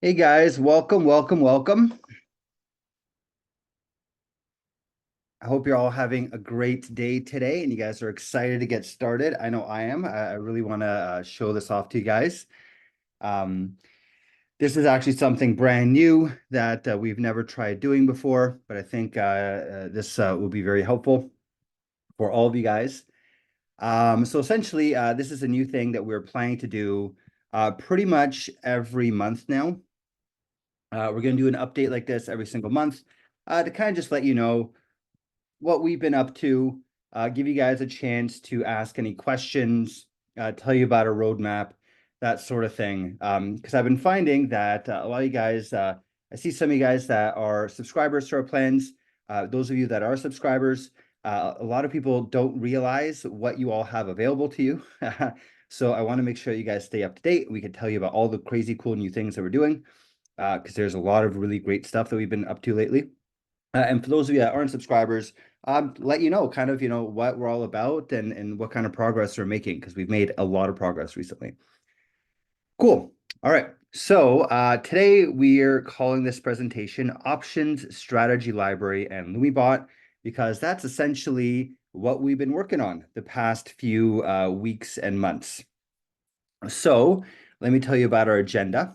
Hey guys, welcome, welcome, welcome. I hope you're all having a great day today and you guys are excited to get started. I know I am. I really want to show this off to you guys. Um, this is actually something brand new that we've never tried doing before, but I think this will be very helpful for all of you guys. So essentially, this is a new thing that we're planning to do pretty much every month now. We're going to do an update like this every single month to kind of just let you know what we've been up to, give you guys a chance to ask any questions, tell you about our roadmap, that sort of thing. Because I've been finding that a lot of you guys, I see some of you guys that are subscribers to our plans. Those of you that are subscribers, a lot of people don't realize what you all have available to you. So I want to make sure you guys stay up to date. We can tell you about all the crazy cool new things that we're doing because there's a lot of really great stuff that we've been up to lately. And for those of you that aren't subscribers, let you know kind of, what we're all about and what kind of progress we're making because we've made a lot of progress recently. Cool. All right. So today we're calling this presentation Options, Strategy Library, and LumiBot because that's essentially what we've been working on the past few weeks and months. So let me tell you about our agenda.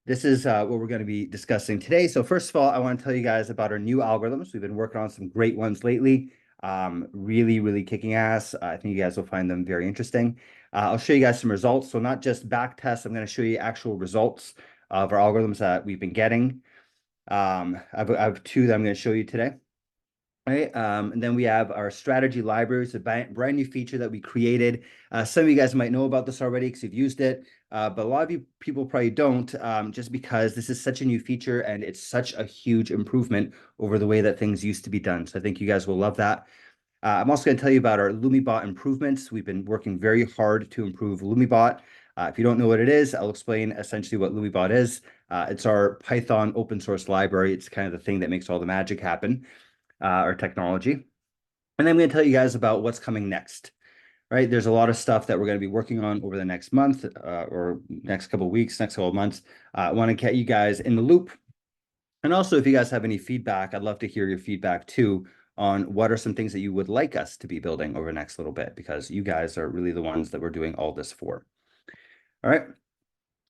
This is what we're going to be discussing today. So first of all, I want to tell you guys about our new algorithms. We've been working on some great ones lately. Really, really kicking ass. I think you guys will find them very interesting. I'll show you guys some results. So not just back tests, I'm going to show you actual results of our algorithms that we've been getting. I have two that I'm going to show you today. Right. And then we have our strategy library. It's a brand new feature that we created. Some of you guys might know about this already because you've used it, but a lot of you people probably don't, just because this is such a new feature and it's such a huge improvement over the way that things used to be done. So I think you guys will love that. I'm also going to tell you about our LumiBot improvements. We've been working very hard to improve LumiBot. If you don't know what it is, I'll explain essentially what LumiBot is. It's our Python open source library. It's kind of the thing that makes all the magic happen. Our technology. And then I'm going to tell you guys about what's coming next, right? There's a lot of stuff that we're going to be working on over the next month or next couple of weeks, next couple of months. I want to get you guys in the loop. And also, if you guys have any feedback, I'd love to hear your feedback too on what are some things that you would like us to be building over the next little bit, because you guys are really the ones that we're doing all this for. All right.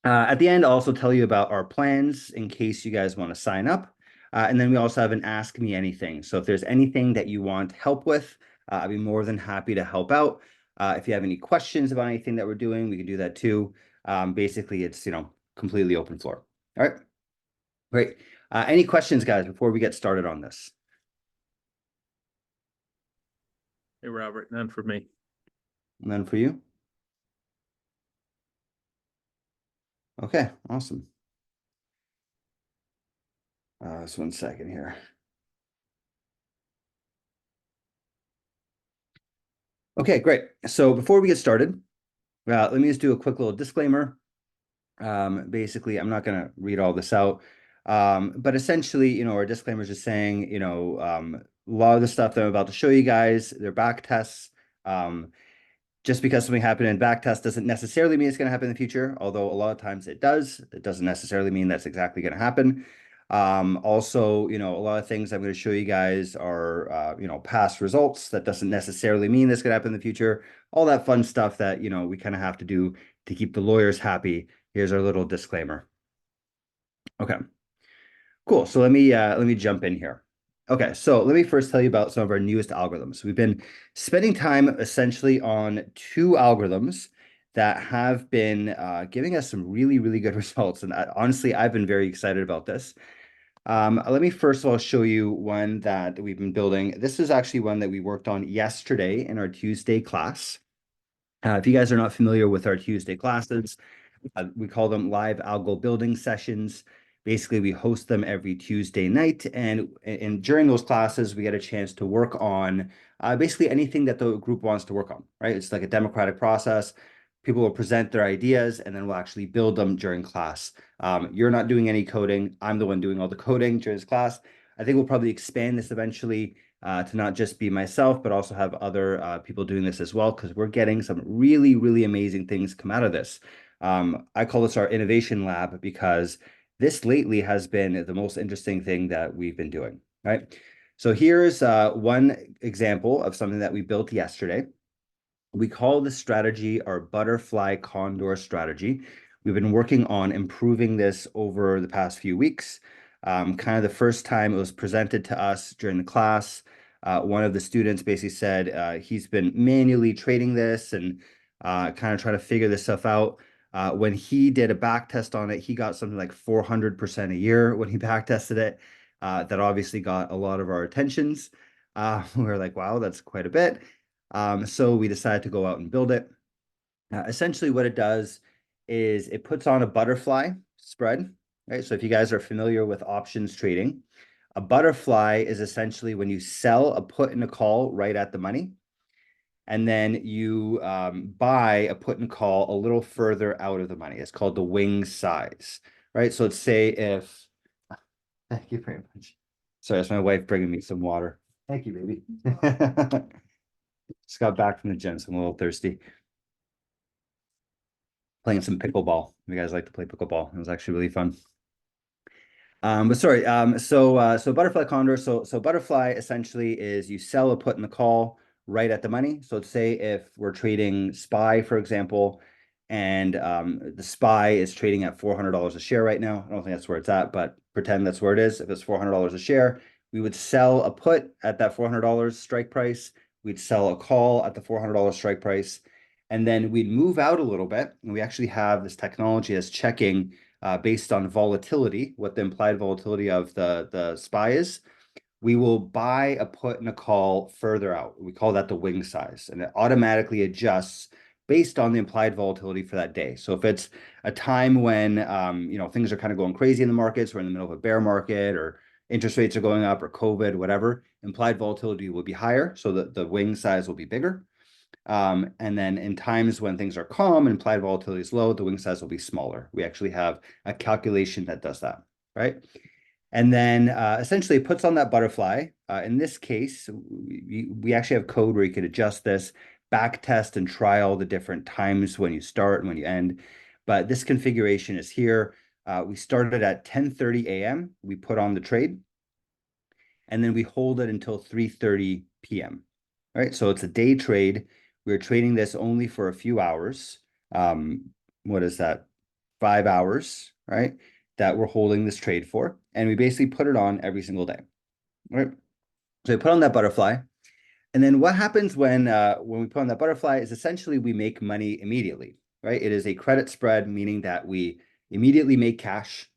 At the end, I'll also tell you about our plans in case you guys want to sign up. And then we also have an Ask Me Anything. So if there's anything that you want help with, I'd be more than happy to help out. If you have any questions about anything that we're doing, we can do that too. Basically, it's, completely open floor. All right, great. Any questions, guys, before we get started on this? Hey, Robert, none for me. None for you? Okay, awesome. Just 1 second here. Okay, great. So before we get started, let me just do a quick little disclaimer. Basically, I'm not going to read all this out, but essentially, our disclaimer is just saying, a lot of the stuff that I'm about to show you guys, they're back tests. Just because something happened in back test doesn't necessarily mean it's going to happen in the future, although a lot of times it does. It doesn't necessarily mean that's exactly going to happen. Also, a lot of things I'm going to show you guys are, past results. That doesn't necessarily mean that's going to happen in the future. All that fun stuff that, we kind of have to do to keep the lawyers happy. Here's our little disclaimer. Okay, cool. So let me jump in here. Okay, so let me first tell you about some of our newest algorithms. We've been spending time essentially on two algorithms that have been giving us some really, really good results. And honestly, I've been very excited about this. Let me first of all show you one that we've been building. This is actually one that we worked on yesterday in our Tuesday class. If you guys are not familiar with our Tuesday classes, we call them live algo building sessions. Basically, we host them every Tuesday night, and during those classes, we get a chance to work on basically anything that the group wants to work on, right? It's like a democratic process. People will present their ideas, and then we'll actually build them during class. You're not doing any coding. I'm the one doing all the coding during this class. I think we'll probably expand this eventually to not just be myself, but also have other people doing this as well, because we're getting some really, really amazing things come out of this. I call this our innovation lab because this lately has been the most interesting thing that we've been doing, right? So here's one example of something that we built yesterday. We call this strategy our butterfly condor strategy. We've been working on improving this over the past few weeks. Kind of the first time it was presented to us during the class, one of the students basically said he's been manually trading this and kind of trying to figure this stuff out. When he did a back test on it, he got something like 400% a year when he back tested it. That obviously got a lot of our attentions. We were like, wow, that's quite a bit. So we decided to go out and build it. Essentially, what it does is it puts on a butterfly spread, right? So if you guys are familiar with options trading, a butterfly is essentially when you sell a put and a call right at the money, and then you buy a put and call a little further out of the money. It's called the wing size, right? So let's say if, thank you very much. Sorry, that's my wife bringing me some water. Thank you, baby. Just got back from the gym, so I'm a little thirsty. Playing some pickleball. If you guys like to play pickleball, it was actually really fun. But sorry, so butterfly condor. So butterfly essentially is you sell a put and the call right at the money. So let's say if we're trading SPY, for example, and the SPY is trading at $400 a share right now. I don't think that's where it's at, but pretend that's where it is. If it's $400 a share, we would sell a put at that $400 strike price. We'd sell a call at the $400 strike price. And then we'd move out a little bit. And we actually have this technology that's checking based on volatility, what the implied volatility of the SPY is. We will buy a put and a call further out. We call that the wing size, and it automatically adjusts based on the implied volatility for that day. So if it's a time when things are kind of going crazy in the markets, we're in the middle of a bear market, or interest rates are going up, or COVID, whatever, implied volatility will be higher, so that the wing size will be bigger. And then in times when things are calm and implied volatility is low, the wing size will be smaller. We actually have a calculation that does that, right? And then essentially it puts on that butterfly. In this case, we actually have code where you could adjust this, back test and try all the different times when you start and when you end. But this configuration is here. We started at 10:30 a.m. We put on the trade, and then we hold it until 3:30 p.m. Right? So it's a day trade. We're trading this only for a few hours. What is that? 5 hours, right? That we're holding this trade for. And we basically put it on every single day, right? So we put on that butterfly. And then what happens when we put on that butterfly is essentially we make money immediately, right? It is a credit spread, meaning that we immediately make cash,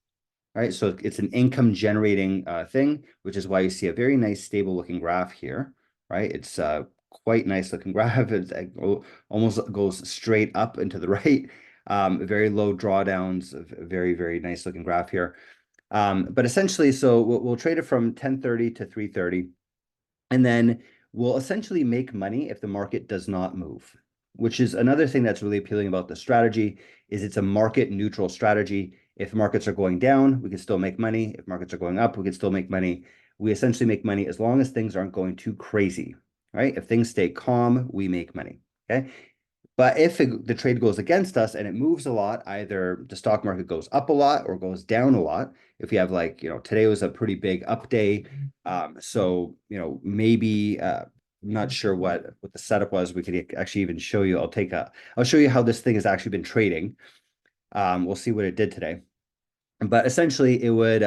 right? So it's an income generating thing, which is why you see a very nice stable looking graph here, right? It's quite nice looking graph. It almost goes straight up and to the right. Very low drawdowns, a very, very nice looking graph here. But essentially, so we'll trade it from 10:30 to 3:30, and then we'll essentially make money if the market does not move, which is another thing that's really appealing about the strategy, is it's a market neutral strategy. If markets are going down, we can still make money. If markets are going up, we can still make money. We essentially make money as long as things aren't going too crazy, right? If things stay calm, we make money, okay? But if the trade goes against us and it moves a lot, either the stock market goes up a lot or goes down a lot. If we have today was a pretty big up day. So, maybe, I'm not sure what the setup was. We could actually even show you. I'll show you how this thing has actually been trading. We'll see what it did today. But essentially it would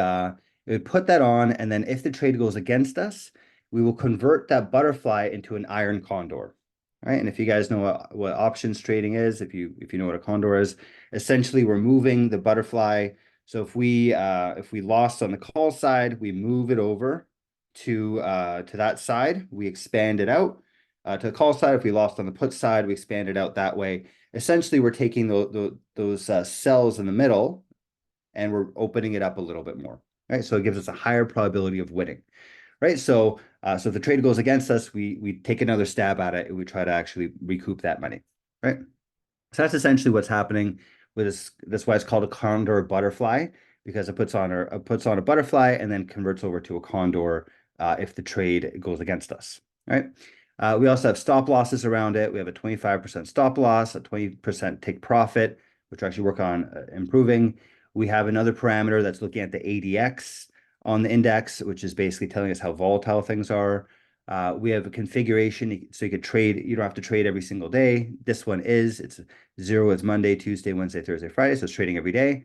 put that on, and then if the trade goes against us, we will convert that butterfly into an iron condor. Right. And if you guys know what options trading is, if you know what a condor is, essentially we're moving the butterfly. So if we lost on the call side, we move it over to that side, we expand it out. To the call side, if we lost on the put side, we expand it out that way. Essentially, we're taking those cells in the middle and we're opening it up a little bit more. Right. So it gives us a higher probability of winning. Right. So if the trade goes against us, we take another stab at it and we try to actually recoup that money. Right. So that's essentially what's happening with this. That's why it's called a Condor Butterfly, because it puts on a butterfly and then converts over to a condor if the trade goes against us. Right. We also have stop losses around it. We have a 25% stop loss, a 20% take profit. which we actually work on improving. We have another parameter that's looking at the ADX on the index, which is basically telling us how volatile things are. We have a configuration, so you could trade. You don't have to trade every single day. This one it's 0 is Monday, Tuesday, Wednesday, Thursday, Friday, so it's trading every day.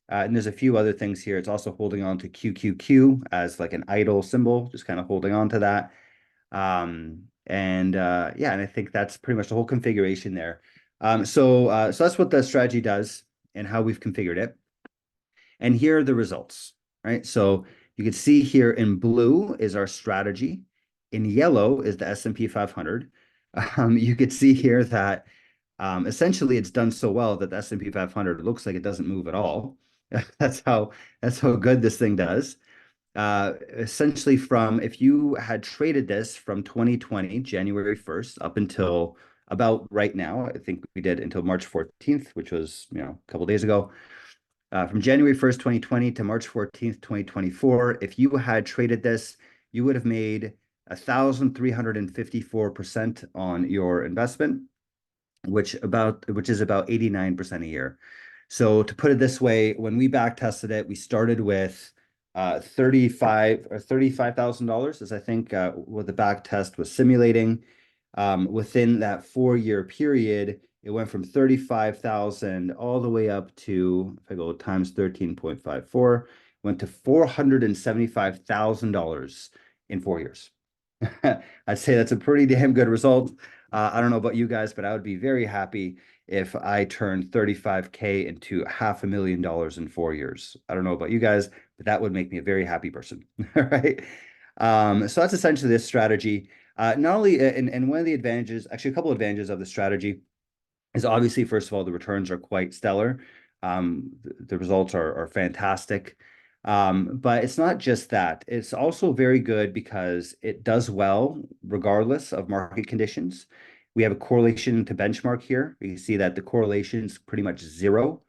And there's a few other things here. It's also holding on to QQQ as like an idle symbol, just kind of holding on to that. Yeah, and I think that's pretty much the whole configuration there. So that's what the strategy does and how we've configured it. And here are the results, right? So you can see here in blue is our strategy. In yellow is the S&P 500. You could see here that essentially it's done so well that the S&P 500 looks like it doesn't move at all. That's how good this thing does. Essentially from if you had traded this from 2020, January 1st, up until about right now, I think we did until March 14th, which was, a couple days ago. From January 1st, 2020 to March 14th, 2024, if you had traded this, you would have made 1,354% on your investment, which is about 89% a year. So to put it this way, when we back tested it, we started with $35,000 is I think what the back test was simulating. Within that 4-year period, it went from 35,000 all the way up to, if I go times 13.54, went to $475,000 in 4 years. I'd say that's a pretty damn good result. I don't know about you guys, but I would be very happy if I turned 35K into $500,000 in 4 years. I don't know about you guys, but that would make me a very happy person. All right. So that's essentially this strategy. Not only, and one of the advantages, actually a couple of advantages of the strategy is obviously, first of all, the returns are quite stellar. The results are fantastic. But it's not just that. It's also very good because it does well regardless of market conditions. We have a correlation to benchmark here. You can see that the correlation is pretty much 0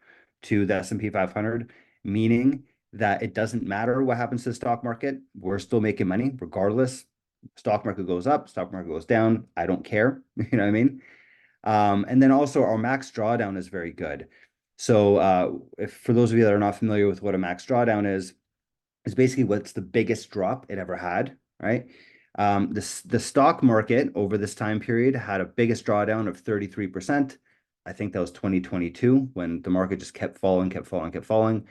to the S&P 500, meaning that it doesn't matter what happens to the stock market. We're still making money regardless. Stock market goes up, stock market goes down. I don't care. You know what I mean? And then also our max drawdown is very good. So if for those of you that are not familiar with what a max drawdown is basically what's the biggest drop it ever had, right? The stock market over this time period had a biggest drawdown of 33%. I think that was 2022 when the market just kept falling, kept falling, kept falling.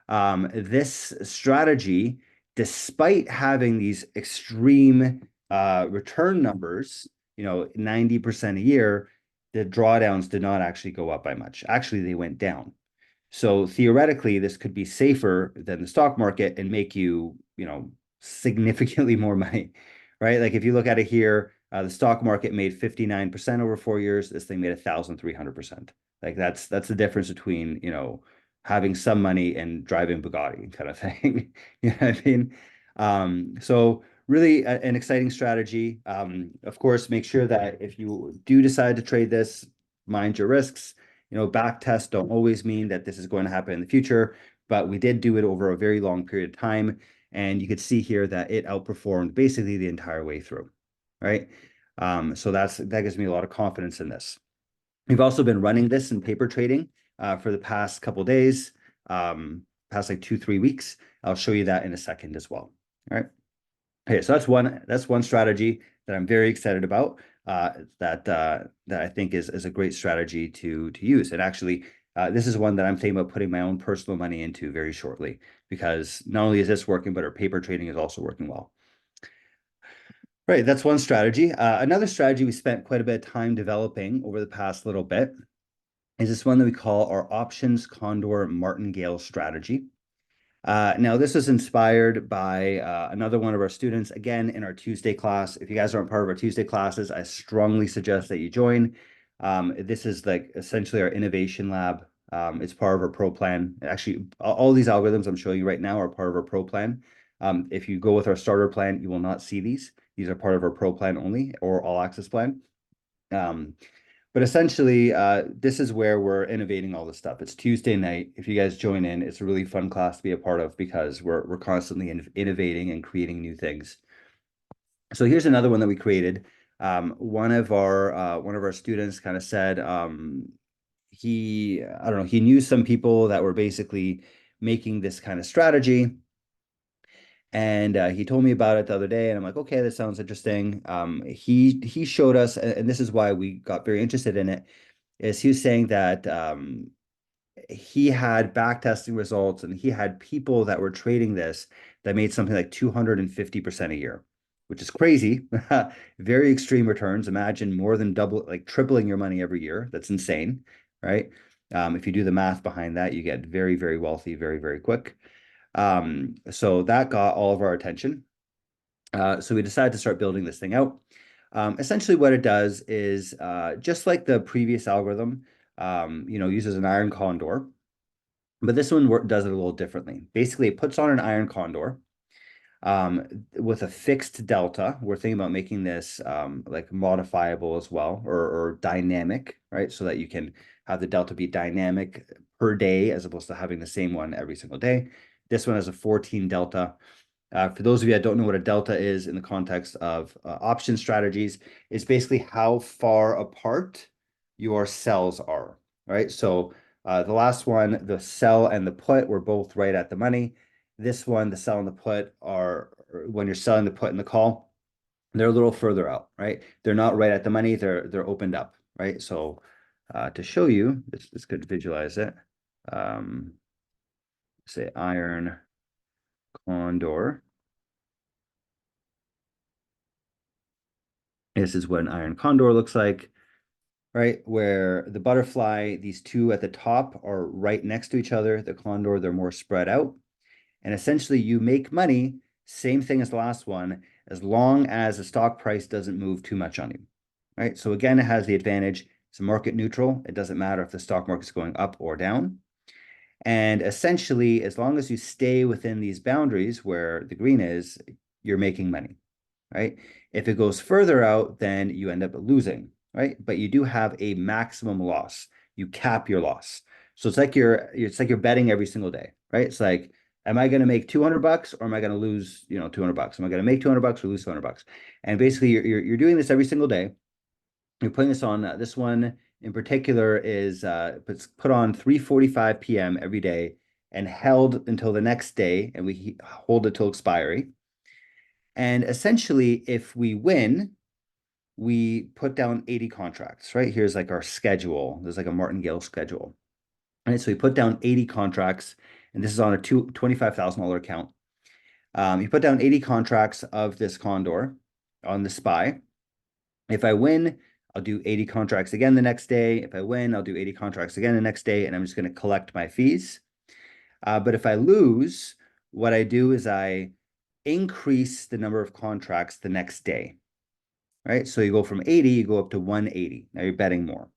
This strategy, despite having these extreme return numbers, 90% a year, the drawdowns did not actually go up by much. Actually, they went down. So theoretically, this could be safer than the stock market and make you, significantly more money, right? Like if you look at it here, the stock market made 59% over 4 years. This thing made 1,300%. Like that's the difference between, having some money and driving Bugatti kind of thing. You know what I mean? So really an exciting strategy. Of course, make sure that if you do decide to trade this, mind your risks. Back tests don't always mean that this is going to happen in the future, but we did do it over a very long period of time. And you could see here that it outperformed basically the entire way through, right? So that gives me a lot of confidence in this. We've also been running this in paper trading for the past couple of days, past like 2-3 weeks. I'll show you that in a second as well. All right. Okay, so that's one strategy that I'm very excited about. That I think is a great strategy to use. And actually, this is one that I'm thinking about putting my own personal money into very shortly because not only is this working, but our paper trading is also working well. Right, that's one strategy. Another strategy we spent quite a bit of time developing over the past little bit is this one that we call our options Condor Martingale strategy. Now, this is inspired by another one of our students, again, in our Tuesday class. If you guys aren't part of our Tuesday classes, I strongly suggest that you join. This is like essentially our innovation lab. It's part of our pro plan. Actually, all these algorithms I'm showing you right now are part of our pro plan. If you go with our starter plan, you will not see these. These are part of our pro plan only or all access plan. But essentially, this is where we're innovating all this stuff. It's Tuesday night. If you guys join in, it's a really fun class to be a part of because we're constantly innovating and creating new things. So here's another one that we created. One of our students kind of said I don't know, he knew some people that were basically making this kind of strategy. And he told me about it the other day, and I'm like, okay, that sounds interesting. He showed us, and this is why we got very interested in it, is he was saying that he had backtesting results and he had people that were trading this that made something like 250% a year, which is crazy. Very extreme returns. Imagine more than double, like tripling your money every year. That's insane, right? If you do the math behind that, you get very, very wealthy, very, very quick. So that got all of our attention. So we decided to start building this thing out. Essentially, what it does is just like the previous algorithm, uses an iron condor, but this one does it a little differently. Basically, it puts on an iron condor with a fixed delta. We're thinking about making this like modifiable as well, or dynamic, right? So that you can have the delta be dynamic per day as opposed to having the same one every single day. This one has a 14 delta. For those of you that don't know what a delta is in the context of option strategies, it's basically how far apart your cells are, right? So the last one, the sell and the put were both right at the money. This one, the sell and the put are when you're selling the put and the call, they're a little further out, right? They're not right at the money, they're opened up, right? So to show you, this could visualize it. Say iron condor. This is what an iron condor looks like, right? Where the butterfly, these two at the top are right next to each other. The condor, they're more spread out. And essentially, you make money, same thing as the last one, as long as the stock price doesn't move too much on you, right? So again, it has the advantage. It's market neutral. It doesn't matter if the stock market's going up or down. And essentially, as long as you stay within these boundaries where the green is, you're making money, right? If it goes further out, then you end up losing, right? But you do have a maximum loss. You cap your loss. So it's like you're betting every single day, right? It's like, am I going to make 200 bucks or am I going to lose, 200 bucks? Am I going to make 200 bucks or lose 200 bucks? And basically you're doing this every single day. You're putting this on. This one in particular is it's put on 3:45 p.m. every day and held until the next day, and we hold it till expiry. And essentially, if we win, we put down 80 contracts, right? Here's like our schedule. There's like a Martingale schedule. Right. So we put down 80 contracts, and this is on a $25,000 account. You put down 80 contracts of this Condor on the SPY. If I win, I'll do 80 contracts again the next day. If I win, I'll do 80 contracts again the next day, and I'm just going to collect my fees. But if I lose, what I do is I increase the number of contracts the next day, right? So you go from 80, you go up to 180. Now you're betting more,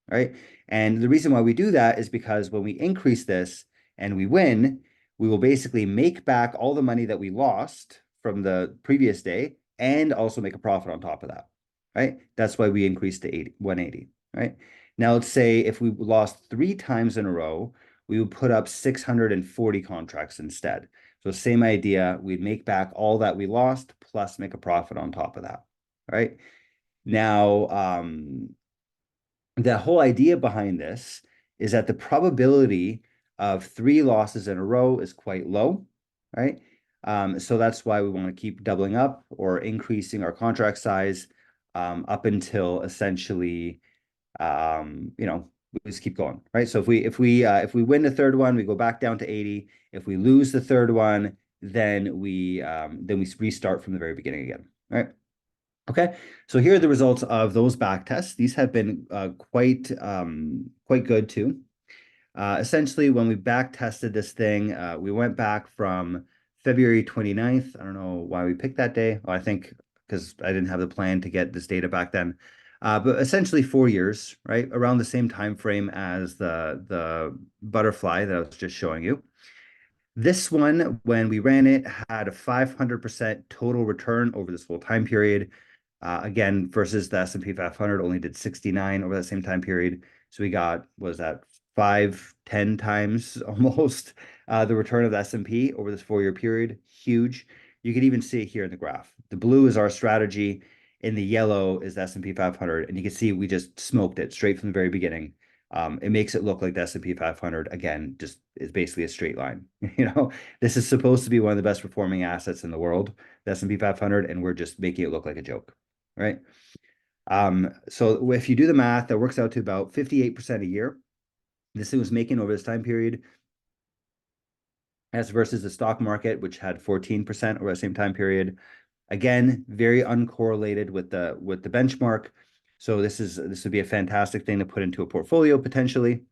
right? And the reason why we do that is because when we increase this and we win, we will basically make back all the money that we lost from the previous day and also make a profit on top of that, right? That's why we increased to 180, right? Now let's say if we lost 3 times in a row, we would put up 640 contracts instead. So same idea, we'd make back all that we lost plus make a profit on top of that, right? Now, the whole idea behind this is that the probability of 3 losses in a row is quite low, right? So that's why we want to keep doubling up or increasing our contract size up until essentially, we just keep going, right? So if we win the third one, we go back down to 80. If we lose the third one, then we restart from the very beginning again, right? Okay, so here are the results of those back tests. These have been quite good too. Essentially, when we back tested this thing, we went back from February 29th. I don't know why we picked that day. Well, I think because I didn't have the plan to get this data back then. But essentially 4 years, right? Around the same time frame as the butterfly that I was just showing you. This one, when we ran it, had a 500% total return over this whole time period. Again, versus the S&P 500 only did 69 over that same time period. So we got, was that 10 times almost the return of the S&P over this 4-year period. Huge. You can even see it here in the graph. The blue is our strategy. In the yellow is the S&P 500. And you can see we just smoked it straight from the very beginning. It makes it look like the S&P 500, again, just is basically a straight line. This is supposed to be one of the best performing assets in the world, the S&P 500, and we're just making it look like a joke, right? So if you do the math, that works out to about 58% a year. This thing was making over this time period, as versus the stock market, which had 14% over the same time period. Again, very uncorrelated with the benchmark. So this would be a fantastic thing to put into a portfolio potentially,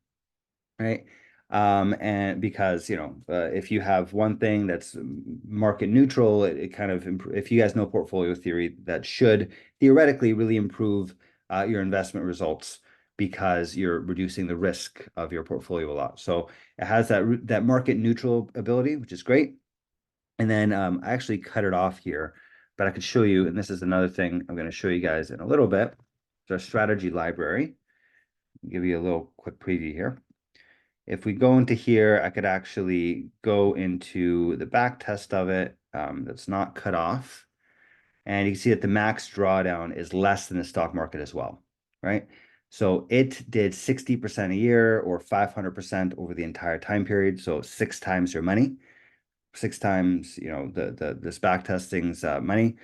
right? And because if you have one thing that's market neutral, it kind of if you guys know portfolio theory, that should theoretically really improve your investment results because you're reducing the risk of your portfolio a lot. So it has that market neutral ability, which is great. And then I actually cut it off here, but I could show you, and this is another thing I'm going to show you guys in a little bit. It's our strategy library. I'll give you a little quick preview here. If we go into here, I could actually go into the back test of it that's not cut off. And you can see that the max drawdown is less than the stock market as well, right? So it did 60% a year or 500% over the entire time period. So 6 times your money, 6 times, this back testing's money,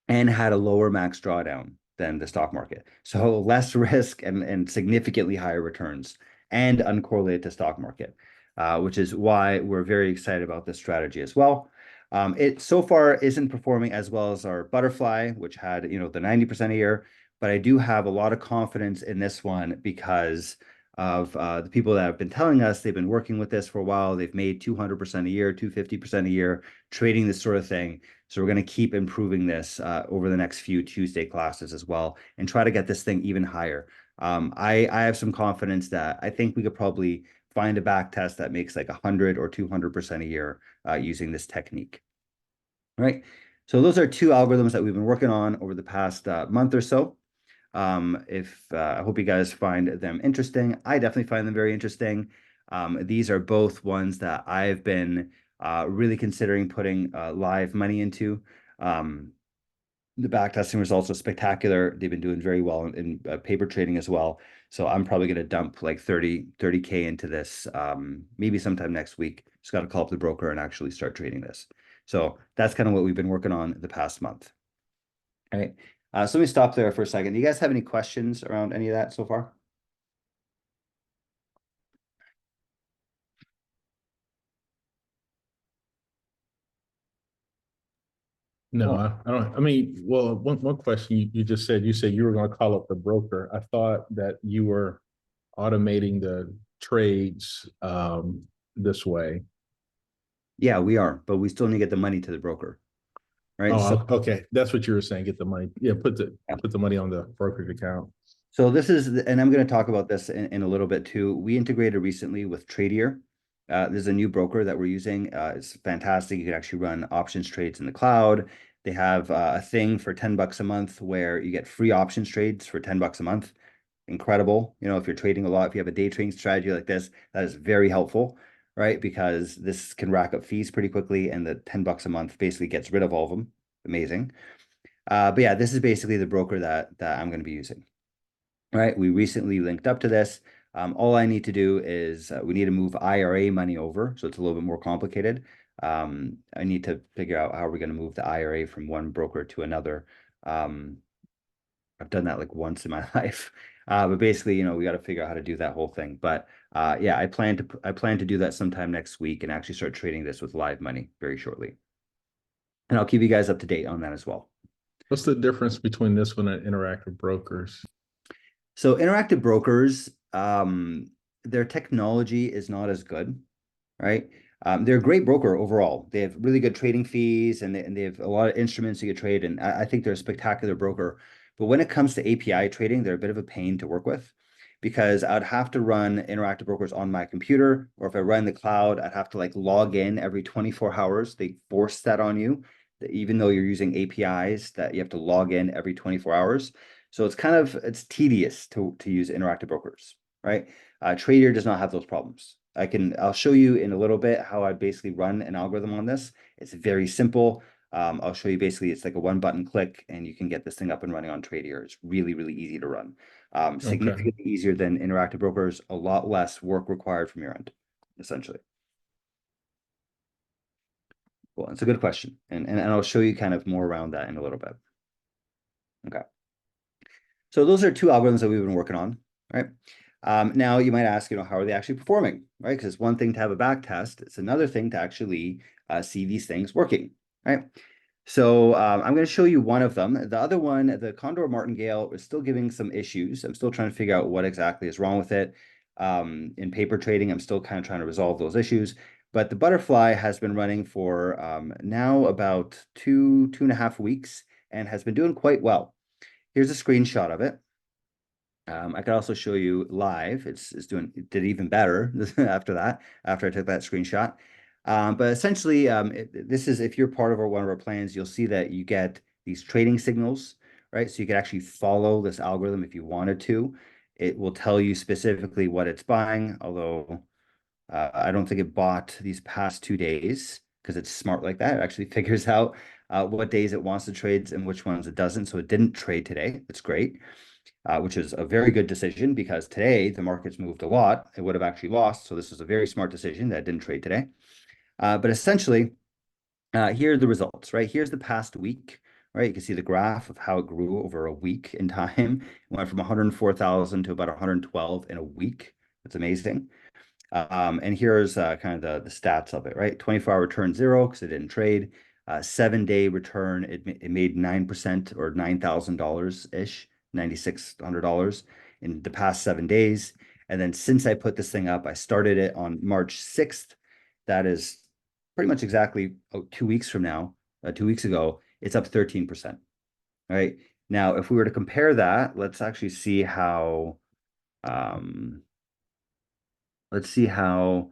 and had a lower max drawdown than the stock market. So less risk and significantly higher returns and uncorrelated to stock market, which is why we're very excited about this strategy as well. It so far isn't performing as well as our butterfly, which had, the 90% a year, but I do have a lot of confidence in this one because of the people that have been telling us they've been working with this for a while. They've made 200% a year, 250% a year, trading this sort of thing. So we're going to keep improving this over the next few Tuesday classes as well and try to get this thing even higher. I have some confidence that I think we could probably find a back test that makes like 100 or 200% a year using this technique. All right. So those are 2 algorithms that we've been working on over the past month or so. I hope you guys find them interesting. I definitely find them very interesting. These are both ones that I've been really considering putting live money into. The backtesting results are spectacular. They've been doing very well in paper trading as well. So I'm probably going to dump like 30K into this maybe sometime next week. Just got to call up the broker and actually start trading this. So that's kind of what we've been working on the past month. All right. So let me stop there for a second. Do you guys have any questions around any of that so far? No, I don't. I mean, well, one question you just said, you said you were going to call up the broker. I thought that you were automating the trades this way. Yeah, we are, but we still need to get the money to the broker. Right. So Okay. That's what you were saying. Get the money. Yeah, put the money on the brokerage account. So this is, and I'm going to talk about this in a little bit too. We integrated recently with Tradier. There's a new broker that we're using. It's fantastic. You can actually run options trades in the cloud. They have a thing for $10 a month where you get free options trades for $10 a month. Incredible. If you're trading a lot, if you have a day trading strategy like this, that is very helpful, right? Because this can rack up fees pretty quickly, and the $10 a month basically gets rid of all of them. Amazing. But yeah, this is basically the broker that I'm going to be using. Right, we recently linked up to this. All I need to do is we need to move IRA money over, so it's a little bit more complicated. I need to figure out how we're going to move the IRA from one broker to another. I've done that like once in my life, but basically, we got to figure out how to do that whole thing. But yeah, I plan to do that sometime next week and actually start trading this with live money very shortly. And I'll keep you guys up to date on that as well. What's the difference between this one and interactive brokers? So interactive brokers, their technology is not as good, right? They're a great broker overall. They have really good trading fees and they have a lot of instruments you can trade. And I think they're a spectacular broker. But when it comes to API trading, they're a bit of a pain to work with because I'd have to run interactive brokers on my computer, or if I run the cloud, I'd have to like log in every 24 hours. They force that on you, that even though you're using APIs, that you have to log in every 24 hours. So it's tedious to use interactive brokers, right? Trader does not have those problems. I'll show you in a little bit how I basically run an algorithm on this. It's very simple. I'll show you basically, it's like a 1-button click and you can get this thing up and running on Tradier. It's really, really easy to run. Okay. Significantly easier than interactive brokers, a lot less work required from your end, essentially. Well, it's a good question. And I'll show you kind of more around that in a little bit. Okay. So those are two algorithms that we've been working on, right? Now you might ask, how are they actually performing, right? Because it's one thing to have a back test. It's another thing to actually see these things working, right? So I'm going to show you one of them. The other one, the Condor Martingale, is still giving some issues. I'm still trying to figure out what exactly is wrong with it. In paper trading, I'm still kind of trying to resolve those issues. But the butterfly has been running for now about 2.5 weeks and has been doing quite well. Here's a screenshot of it. I could also show you live. It did even better after that, after I took that screenshot. But essentially, this is, if you're part of one of our plans, you'll see that you get these trading signals, right? So you can actually follow this algorithm if you wanted to. It will tell you specifically what it's buying, although I don't think it bought these past 2 days because it's smart like that. It actually figures out what days it wants to trade and which ones it doesn't. So it didn't trade today. It's great. Which is a very good decision because today the market's moved a lot. It would have actually lost. So this was a very smart decision that didn't trade today. But essentially, here are the results, right? Here's the past week, right? You can see the graph of how it grew over a week in time. It went from 104,000 to about 112 in a week. That's amazing. And here's kind of the stats of it, right? 24-hour return 0 because it didn't trade. 7-day return, it made 9% or $9,000-ish, $9,600 in the past 7 days. And then since I put this thing up, I started it on March 6th. That is pretty much exactly 2 weeks from now, 2 weeks ago, it's up 13%. Right now, if we were to compare that, let's actually see how. Let's see how.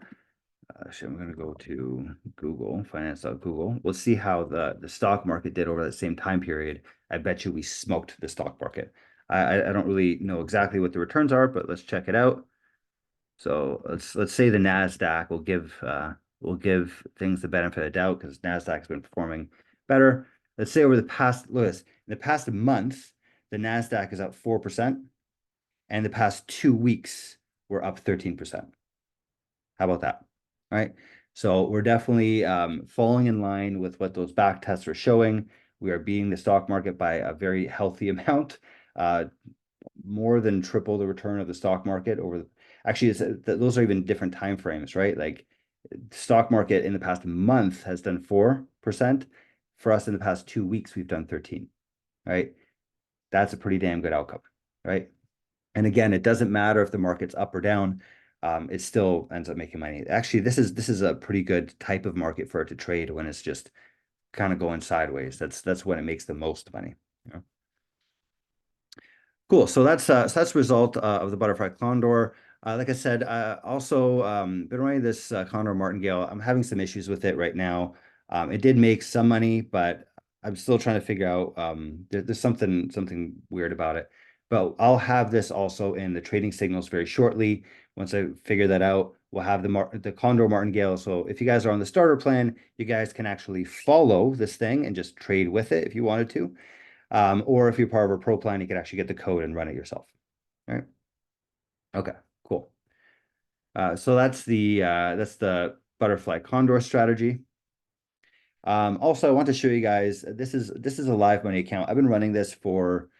Actually, I'm going to go to Google, finance.google. We'll see how the stock market did over that same time period. I bet you we smoked the stock market. I don't really know exactly what the returns are, but let's check it out. So let's say the Nasdaq will give things the benefit of doubt because Nasdaq's been performing better. Let's say over the past, look at this, in the past month, the Nasdaq is up 4%, and the past 2 weeks we're up 13%. How about that? All right. So we're definitely falling in line with what those back tests are showing. We are beating the stock market by a very healthy amount, more than triple the return of the stock market over. Actually, those are even different time frames, right? Like stock market in the past month has done 4%. For us in the past 2 weeks, we've done 13, right? That's a pretty damn good outcome, right? And again, it doesn't matter if the market's up or down. It still ends up making money. Actually, this is a pretty good type of market for it to trade when it's just kind of going sideways. That's when it makes the most money. Cool. So that's the result of the butterfly condor. Like I said, also been running this Condor Martingale. I'm having some issues with it right now. It did make some money, but I'm still trying to figure out there's something weird about it. But I'll have this also in the trading signals very shortly. Once I figure that out, we'll have the Condor Martingale. So if you guys are on the starter plan, you guys can actually follow this thing and just trade with it if you wanted to. Or if you're part of a pro plan, you can actually get the code and run it yourself. All right. Okay, cool. So that's the butterfly condor strategy. Also, I want to show you guys, this is a live money account. I've been running this for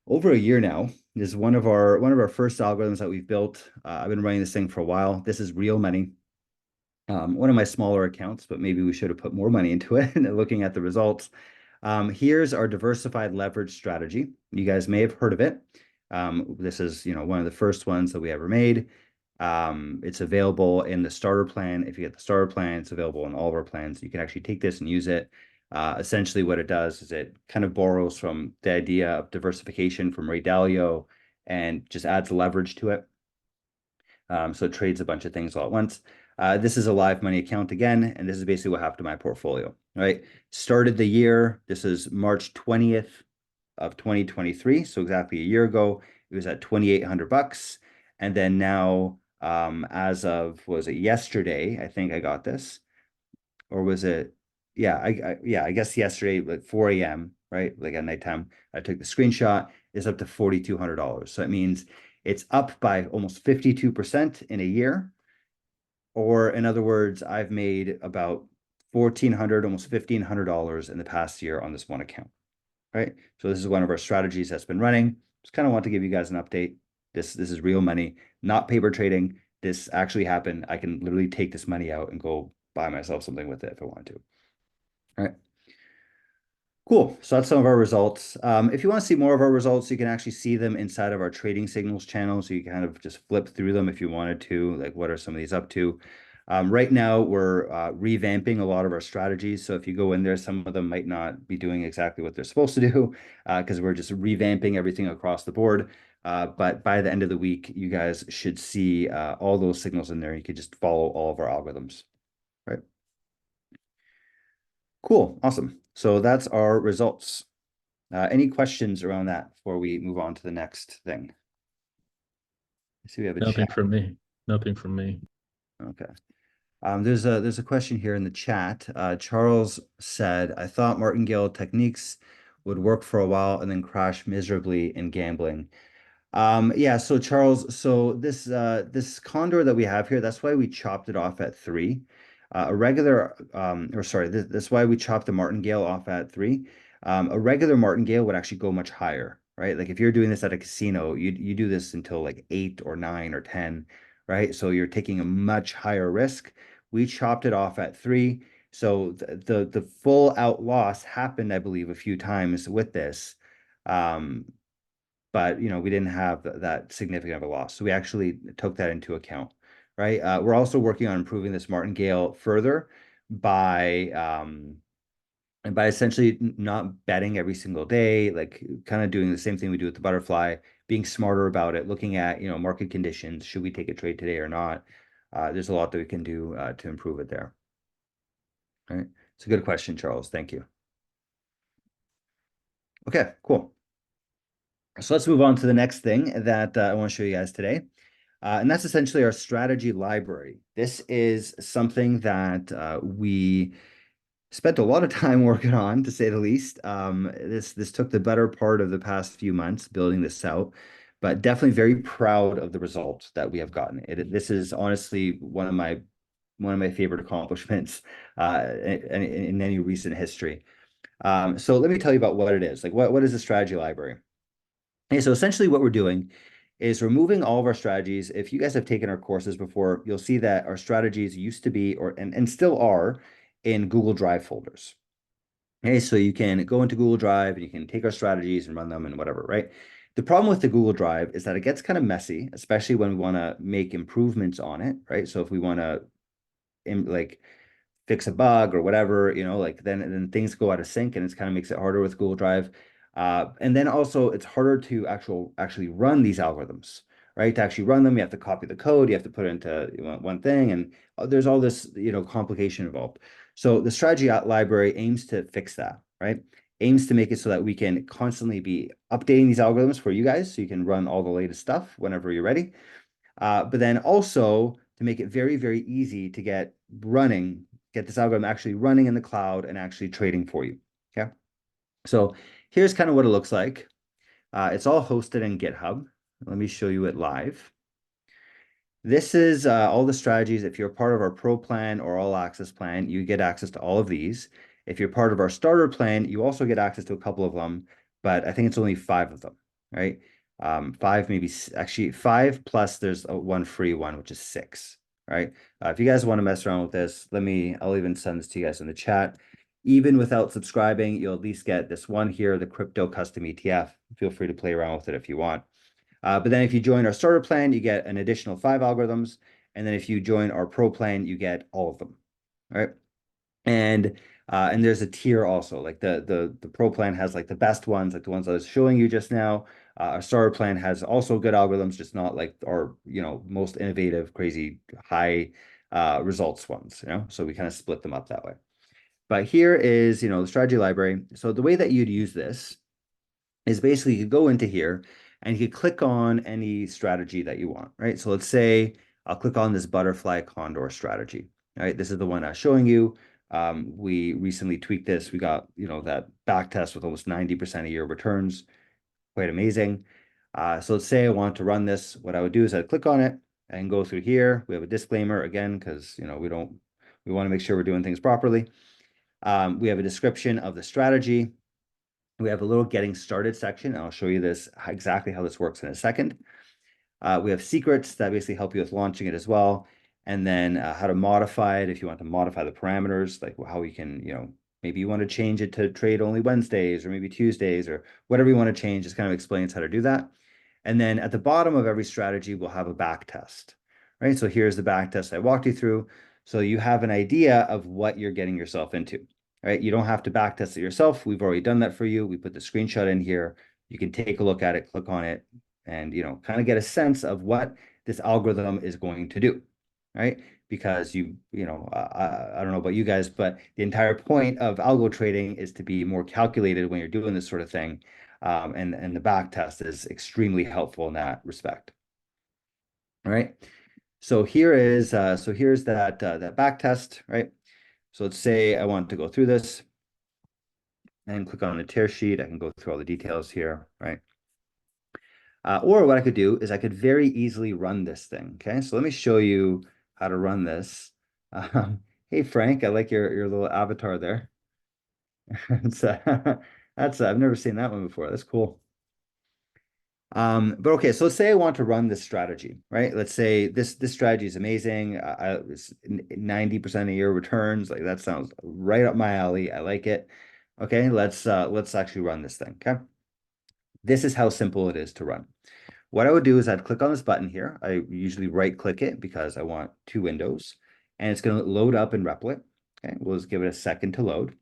over a year now. This is one of our first algorithms that we've built. I've been running this thing for a while. This is real money. One of my smaller accounts, but maybe we should have put more money into it and looking at the results. Here's our diversified leverage strategy. You guys may have heard of it. This is, one of the first ones that we ever made. It's available in the starter plan. If you get the starter plan, it's available in all of our plans. You can actually take this and use it. Essentially what it does is it kind of borrows from the idea of diversification from Ray Dalio and just adds leverage to it. So it trades a bunch of things all at once. This is a live money account again, and this is basically what happened to my portfolio, right? Started the year, this is March 20th of 2023, so exactly a year ago, it was at 2,800 bucks. And then now, as of, was it yesterday, I think I got this, or was it, yeah, I guess yesterday, like 4 a.m., right? Like at nighttime, I took the screenshot. is up to $4,200. So it means it's up by almost 52% in a year. Or in other words, I've made about $1,400, almost $1,500 in the past year on this one account, right? So this is one of our strategies that's been running. Just kind of want to give you guys an update. This is real money, not paper trading. This actually happened. I can literally take this money out and go buy myself something with it if I want to. All right. Cool. So that's some of our results. If you want to see more of our results, you can actually see them inside of our trading signals channel. So you can kind of just flip through them if you wanted to, like what are some of these up to. Right now, we're revamping a lot of our strategies. So if you go in there, some of them might not be doing exactly what they're supposed to do because we're just revamping everything across the board. But by the end of the week, you guys should see all those signals in there. You could just follow all of our algorithms, right? Cool. Awesome. So that's our results. Any questions around that before we move on to the next thing? I see we have a Nothing chat. from me. Nothing from me. Okay. There's a question here in the chat. Charles said, I thought martingale techniques would work for a while and then crash miserably in gambling. Yeah, so Charles, so this condor that we have here, that's why we chopped it off at 3. A regular, or sorry, that's why we chopped the martingale off at 3. A regular martingale would actually go much higher, right? Like if you're doing this at a casino, you do this until like 8 or 9 or 10, right? So you're taking a much higher risk. We chopped it off at 3. So the full out loss happened, I believe, a few times with this. But we didn't have that significant of a loss. So we actually took that into account, right? We're also working on improving this martingale further by and by essentially not betting every single day, like kind of doing the same thing we do with the butterfly, being smarter about it, looking at market conditions. Should we take a trade today or not? There's a lot that we can do to improve it there. All right. It's a good question, Charles. Thank you. Okay, cool. So let's move on to the next thing that I want to show you guys today. And that's essentially our strategy library. This is something that we spent a lot of time working on, to say the least. This took the better part of the past few months building this out, but definitely very proud of the results that we have gotten. This is honestly one of my favorite accomplishments in any recent history. So let me tell you about what it is. Like what is a strategy library? Okay, so essentially what we're doing is removing all of our strategies. If you guys have taken our courses before, you'll see that our strategies used to be and still are in Google Drive folders. Okay, so you can go into Google Drive and you can take our strategies and run them and whatever, right? The problem with the Google Drive is that it gets kind of messy, especially when we want to make improvements on it, right? So if we want to like fix a bug or whatever, like then things go out of sync and it kind of makes it harder with Google Drive. And then also it's harder to actually run these algorithms, right? To actually run them, you have to copy the code, you have to put it into one thing, and there's all this, complication involved. So the strategy library aims to fix that, right? Aims to make it so that we can constantly be updating these algorithms for you guys so you can run all the latest stuff whenever you're ready. But then also to make it very, very easy to get this algorithm actually running in the cloud and actually trading for you. Okay. So here's kind of what it looks like. It's all hosted in GitHub. Let me show you it live. This is all the strategies. If you're part of our Pro plan or All Access plan, you get access to all of these. If you're part of our Starter plan, you also get access to a couple of them, but I think it's only 5 of them, right? 5, maybe actually 5 plus there's one free one, which is 6, right? If you guys want to mess around with this, I'll even send this to you guys in the chat. Even without subscribing, you'll at least get this one here, the crypto custom ETF. Feel free to play around with it if you want. But then if you join our starter plan, you get an additional 5 algorithms. And then if you join our pro plan, you get all of them. All right. And there's a tier also, like the pro plan has like the best ones, like the ones I was showing you just now. Our starter plan has also good algorithms, just not like our, most innovative, crazy high results ones, so we kind of split them up that way. But here is, the strategy library. So the way that you'd use this is basically you go into here and you click on any strategy that you want, right? So let's say I'll click on this butterfly condor strategy, right? This is the one I'm showing you. We recently tweaked this. We got, that back test with almost 90% of year returns. quite amazing. So let's say I want to run this. What I would do is I'd click on it and go through here. We have a disclaimer again, because we want to make sure we're doing things properly. We have a description of the strategy. We have a little getting started section. And I'll show you this exactly how this works in a second. We have secrets that basically help you with launching it as well. And then how to modify it if you want to modify the parameters, like how we can, maybe you want to change it to trade only Wednesdays or maybe Tuesdays or whatever you want to change. Just kind of explains how to do that. And then at the bottom of every strategy, we'll have a back test, right? So here's the back test I walked you through. So you have an idea of what you're getting yourself into, right? You don't have to back test it yourself. We've already done that for you. We put the screenshot in here. You can take a look at it, click on it, and kind of get a sense of what this algorithm is going to do, right? Because I don't know about you guys, but the entire point of algo trading is to be more calculated when you're doing this sort of thing. And the back test is extremely helpful in that respect. All right. So here's that back test, right? So let's say I want to go through this and click on the tear sheet. I can go through all the details here, right? Or what I could do is I could very easily run this thing. Okay, so let me show you how to run this. Hey Frank, I like your little avatar there. It's, I've never seen that one before. That's cool. But okay, so let's say I want to run this strategy, right? Let's say this strategy is amazing. It's 90% a year returns. Like that sounds right up my alley. I like it. Okay, let's actually run this thing. Okay. This is how simple it is to run. What I would do is I'd click on this button here. I usually right click it because I want two windows, and it's going to load up in Replit. Okay, we'll just give it a second to load.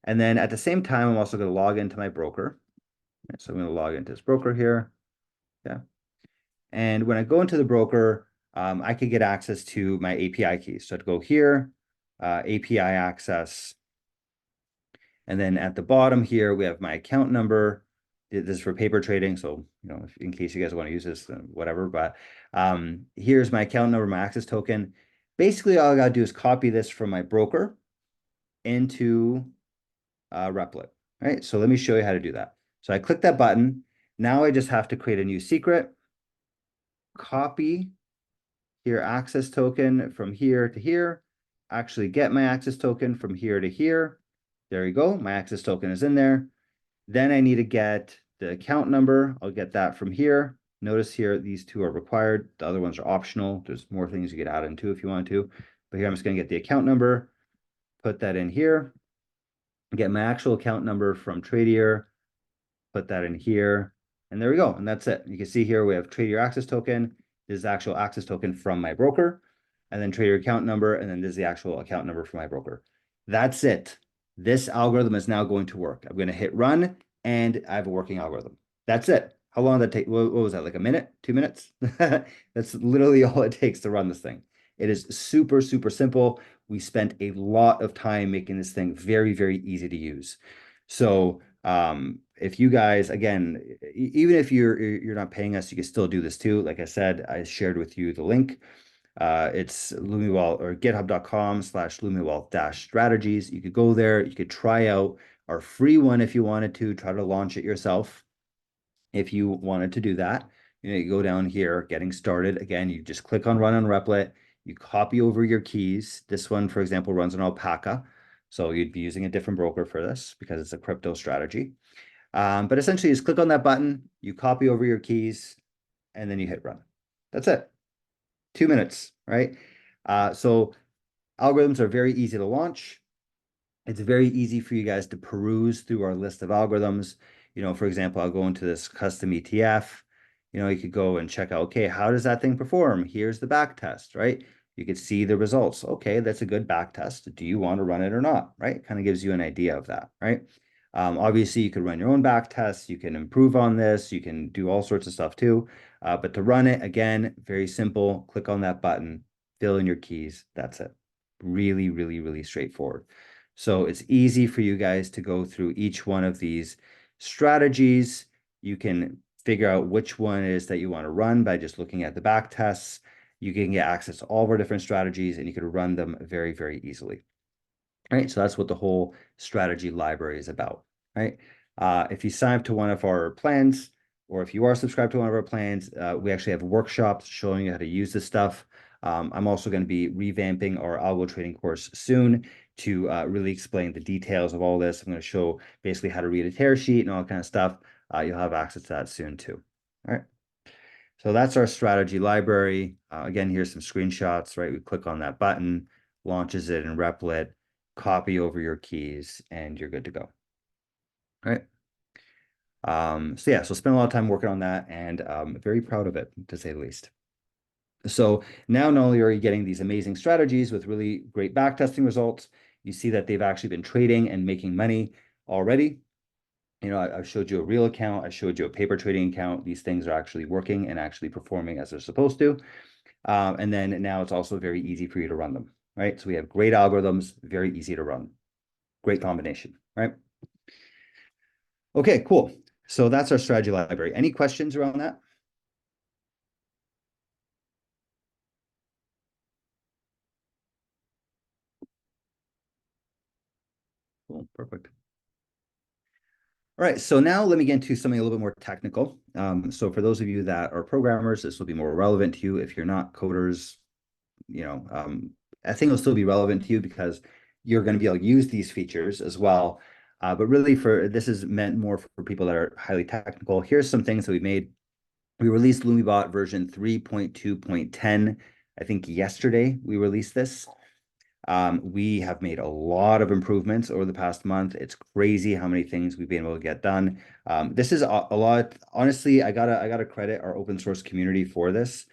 And then at the same time, I'm also going to log into my broker. So I'm going to log into this broker here. Yeah. And when I go into the broker, I could get access to my API keys. So I'd go here, API access. And then at the bottom here, we have my account number. This is for paper trading. So, in case you guys want to use this, whatever. But here's my account number, my access token. Basically, all I got to do is copy this from my broker into Replit. Right. So let me show you how to do that. So I click that button. Now I just have to create a new secret, copy here access token from here to here, actually get my access token from here to here. There you go. My access token is in there. Then I need to get the account number. I'll get that from here. Notice here, these two are required. The other ones are optional. There's more things you could add into if you want to. But here, I'm just going to get the account number, put that in here, get my actual account number from Tradier, put that in here. And there we go. And that's it. You can see here, we have Tradier access token. This is the actual access token from my broker. And then Tradier account number. And then this is the actual account number from my broker. That's it. This algorithm is now going to work. I'm going to hit run and I have a working algorithm. That's it. How long did that take? What was that? Like a minute, 2 minutes? That's literally all it takes to run this thing. It is super, super simple. We spent a lot of time making this thing very, very easy to use. So if you guys, again, even if you're not paying us, you can still do this too. Like I said, I shared with you the link. It's Lumiwealth or github.com/Lumiwealth-strategies. You could go there. You could try out our free one if you wanted to, try to launch it yourself. If you wanted to do that, you go down here, getting started. Again, you just click on run on Replit. You copy over your keys. This one, for example, runs on Alpaca. So you'd be using a different broker for this because it's a crypto strategy. But essentially, just click on that button, you copy over your keys, and then you hit run. That's it. 2 minutes, right? So algorithms are very easy to launch. It's very easy for you guys to peruse through our list of algorithms. For example, I'll go into this custom ETF. You could go and check out, okay, how does that thing perform? Here's the back test, right? You could see the results. Okay, that's a good back test. Do you want to run it or not, right? Kind of gives you an idea of that, right? Obviously, you could run your own back tests. You can improve on this. You can do all sorts of stuff too. But to run it, again, very simple. Click on that button, fill in your keys. That's it. Really, really, really straightforward. So it's easy for you guys to go through each one of these strategies. You can figure out which one it is that you want to run by just looking at the back tests. You can get access to all of our different strategies and you can run them very, very easily. Right. So that's what the whole strategy library is about. Right. If you sign up to one of our plans, or if you are subscribed to one of our plans, we actually have workshops showing you how to use this stuff. I'm also going to be revamping our algo trading course soon to really explain the details of all this. I'm going to show basically how to read a tear sheet and all that kind of stuff. You'll have access to that soon too. All right. So that's our strategy library. Again, here's some screenshots, right? We click on that button, launches it in Replit, copy over your keys, and you're good to go. All right. So yeah, so spend a lot of time working on that, and very proud of it, to say the least. So now not only are you getting these amazing strategies with really great backtesting results, you see that they've actually been trading and making money already. You know, I showed you a real account. I showed you a paper trading account. These things are actually working and actually performing as they're supposed to. And then now it's also very easy for you to run them, right? So we have great algorithms, very easy to run. Great combination, right? Okay, cool. So that's our strategy library. Any questions around that? Cool, perfect. All right, so now let me get into something a little bit more technical. So for those of you that are programmers, this will be more relevant to you. If you're not coders, you know, I think it'll still be relevant to you because you're going to be able to use these features as well. But really, this is meant more for people that are highly technical. Here's some things that we made. We released LumiBot version 3.2.10. I think yesterday we released this. We have made a lot of improvements over the past month. It's crazy how many things we've been able to get done. This is a lot. Honestly, I gotta credit our open source community for this.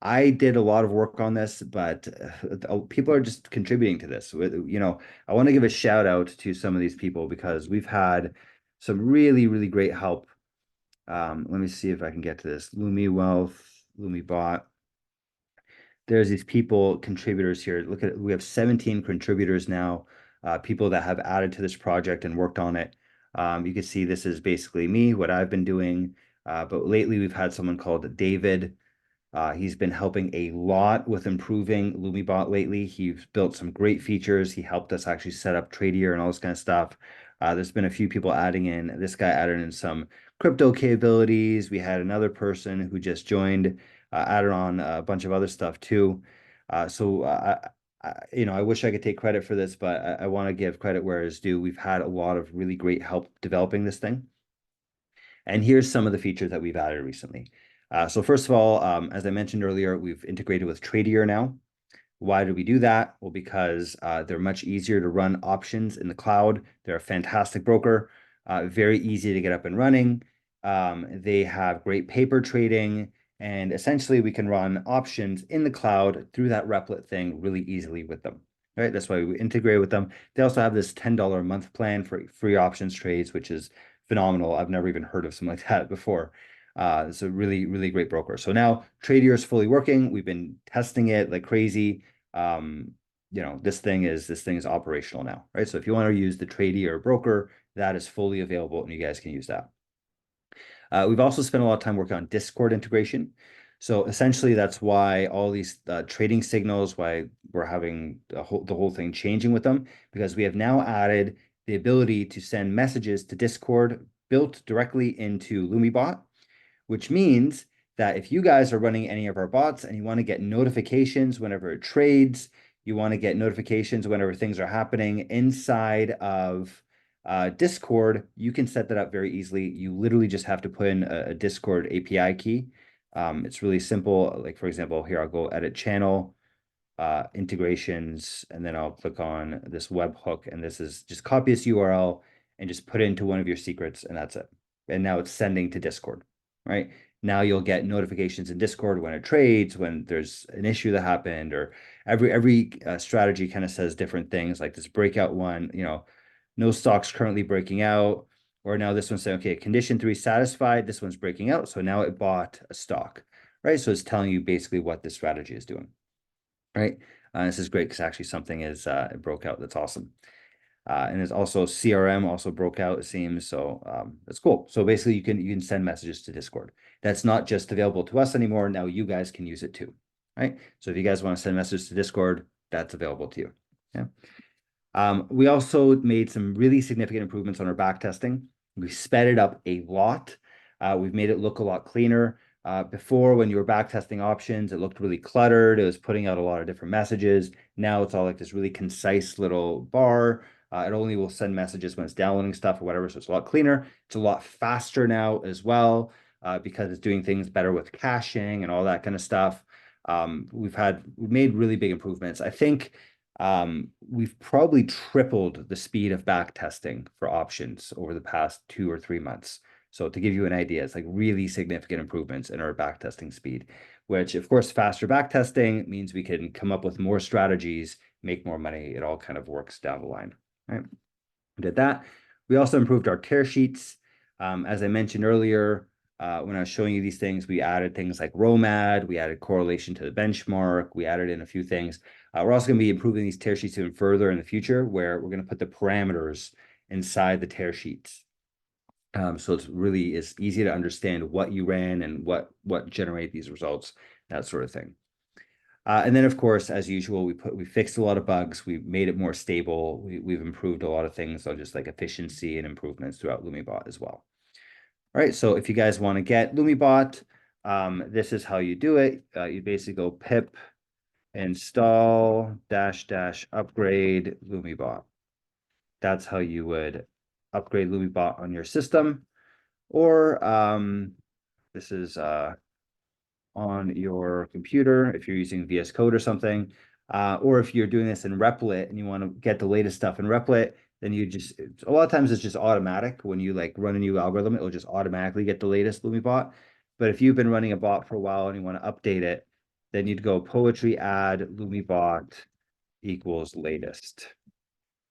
I did a lot of work on this, but people are just contributing to this. You know, I want to give a shout out to some of these people because we've had some really, really great help. Let me see if I can get to this. Lumiwealth, LumiBot. There's these people, contributors here. Look at it. We have 17 contributors now, people that have added to this project and worked on it. You can see this is basically me, what I've been doing. But lately we've had someone called David. He's been helping a lot with improving LumiBot lately. He's built some great features. He helped us actually set up Tradier and all this kind of stuff. There's been a few people adding in. This guy added in some crypto capabilities. We had another person who just joined, added on a bunch of other stuff too. You know, I wish I could take credit for this, but I want to give credit where it's due. We've had a lot of really great help developing this thing. And here's some of the features that we've added recently. So first of all, as I mentioned earlier, we've integrated with Tradier now. Why do we do that? Well, because they're much easier to run options in the cloud. They're a fantastic broker, very easy to get up and running. They have great paper trading, and essentially we can run options in the cloud through that Replit thing really easily with them. Right? That's why we integrate with them. They also have this $10 a month plan for free options trades, which is phenomenal. I've never even heard of something like that before. It's a really, really great broker. So now Tradier is fully working. We've been testing it like crazy. You know, this thing is operational now, right? So if you want to use the Tradier broker, that is fully available and you guys can use that. We've also spent a lot of time working on Discord integration. So essentially, that's why all these trading signals, why we're having the whole thing changing with them, because we have now added the ability to send messages to Discord built directly into LumiBot, which means that if you guys are running any of our bots and you want to get notifications whenever it trades, you want to get notifications whenever things are happening inside of Discord, you can set that up very easily. You literally just have to put in a Discord API key. It's really simple. Like for example, here I'll go edit channel, integrations, and then I'll click on this webhook, and this is just copy this URL and just put it into one of your secrets, and that's it. And now it's sending to Discord, right? Now you'll get notifications in Discord when it trades, when there's an issue that happened, or every strategy kind of says different things. Like this breakout one, you know, no stocks currently breaking out, or now this one's saying, okay, condition 3 satisfied. This one's breaking out, so now it bought a stock, right? So it's telling you basically what this strategy is doing, right? This is great because actually something is it broke out. That's awesome. And there's also CRM also broke out, it seems. So that's cool. So basically you can send messages to Discord. That's not just available to us anymore. Now you guys can use it too, right? So if you guys want to send messages to Discord, that's available to you. Yeah. We also made some really significant improvements on our back testing. We sped it up a lot. We've made it look a lot cleaner. Before, when you were back testing options, it looked really cluttered. It was putting out a lot of different messages. Now it's all like this really concise little bar. It only will send messages when it's downloading stuff or whatever. So it's a lot cleaner. It's a lot faster now as well, because it's doing things better with caching and all that kind of stuff. We've made really big improvements. I think we've probably tripled the speed of back testing for options over the past 2 or 3 months. So to give you an idea, it's like really significant improvements in our back testing speed, which of course, faster back testing means we can come up with more strategies, make more money. It all kind of works down the line, right? We did that. We also improved our tear sheets. As I mentioned earlier, when I was showing you these things, we added things like ROMAD, we added correlation to the benchmark, we added in a few things. We're also going to be improving these tear sheets even further in the future, where we're going to put the parameters inside the tear sheets. So it's easy to understand what you ran and what generate these results, that sort of thing. And then, of course, as usual, we fixed a lot of bugs. We made it more stable. We've improved a lot of things on just like efficiency and improvements throughout LumiBot as well. All right, so if you guys want to get LumiBot, this is how you do it. You basically go pip install -- upgrade LumiBot. That's how you would upgrade LumiBot on your system. Or this is on your computer if you're using VS Code or something. Or if you're doing this in Replit and you want to get the latest stuff in Replit, then a lot of times it's just automatic. When you like run a new algorithm, it'll just automatically get the latest LumiBot. But if you've been running a bot for a while and you want to update it, then you'd go poetry add LumiBot equals latest,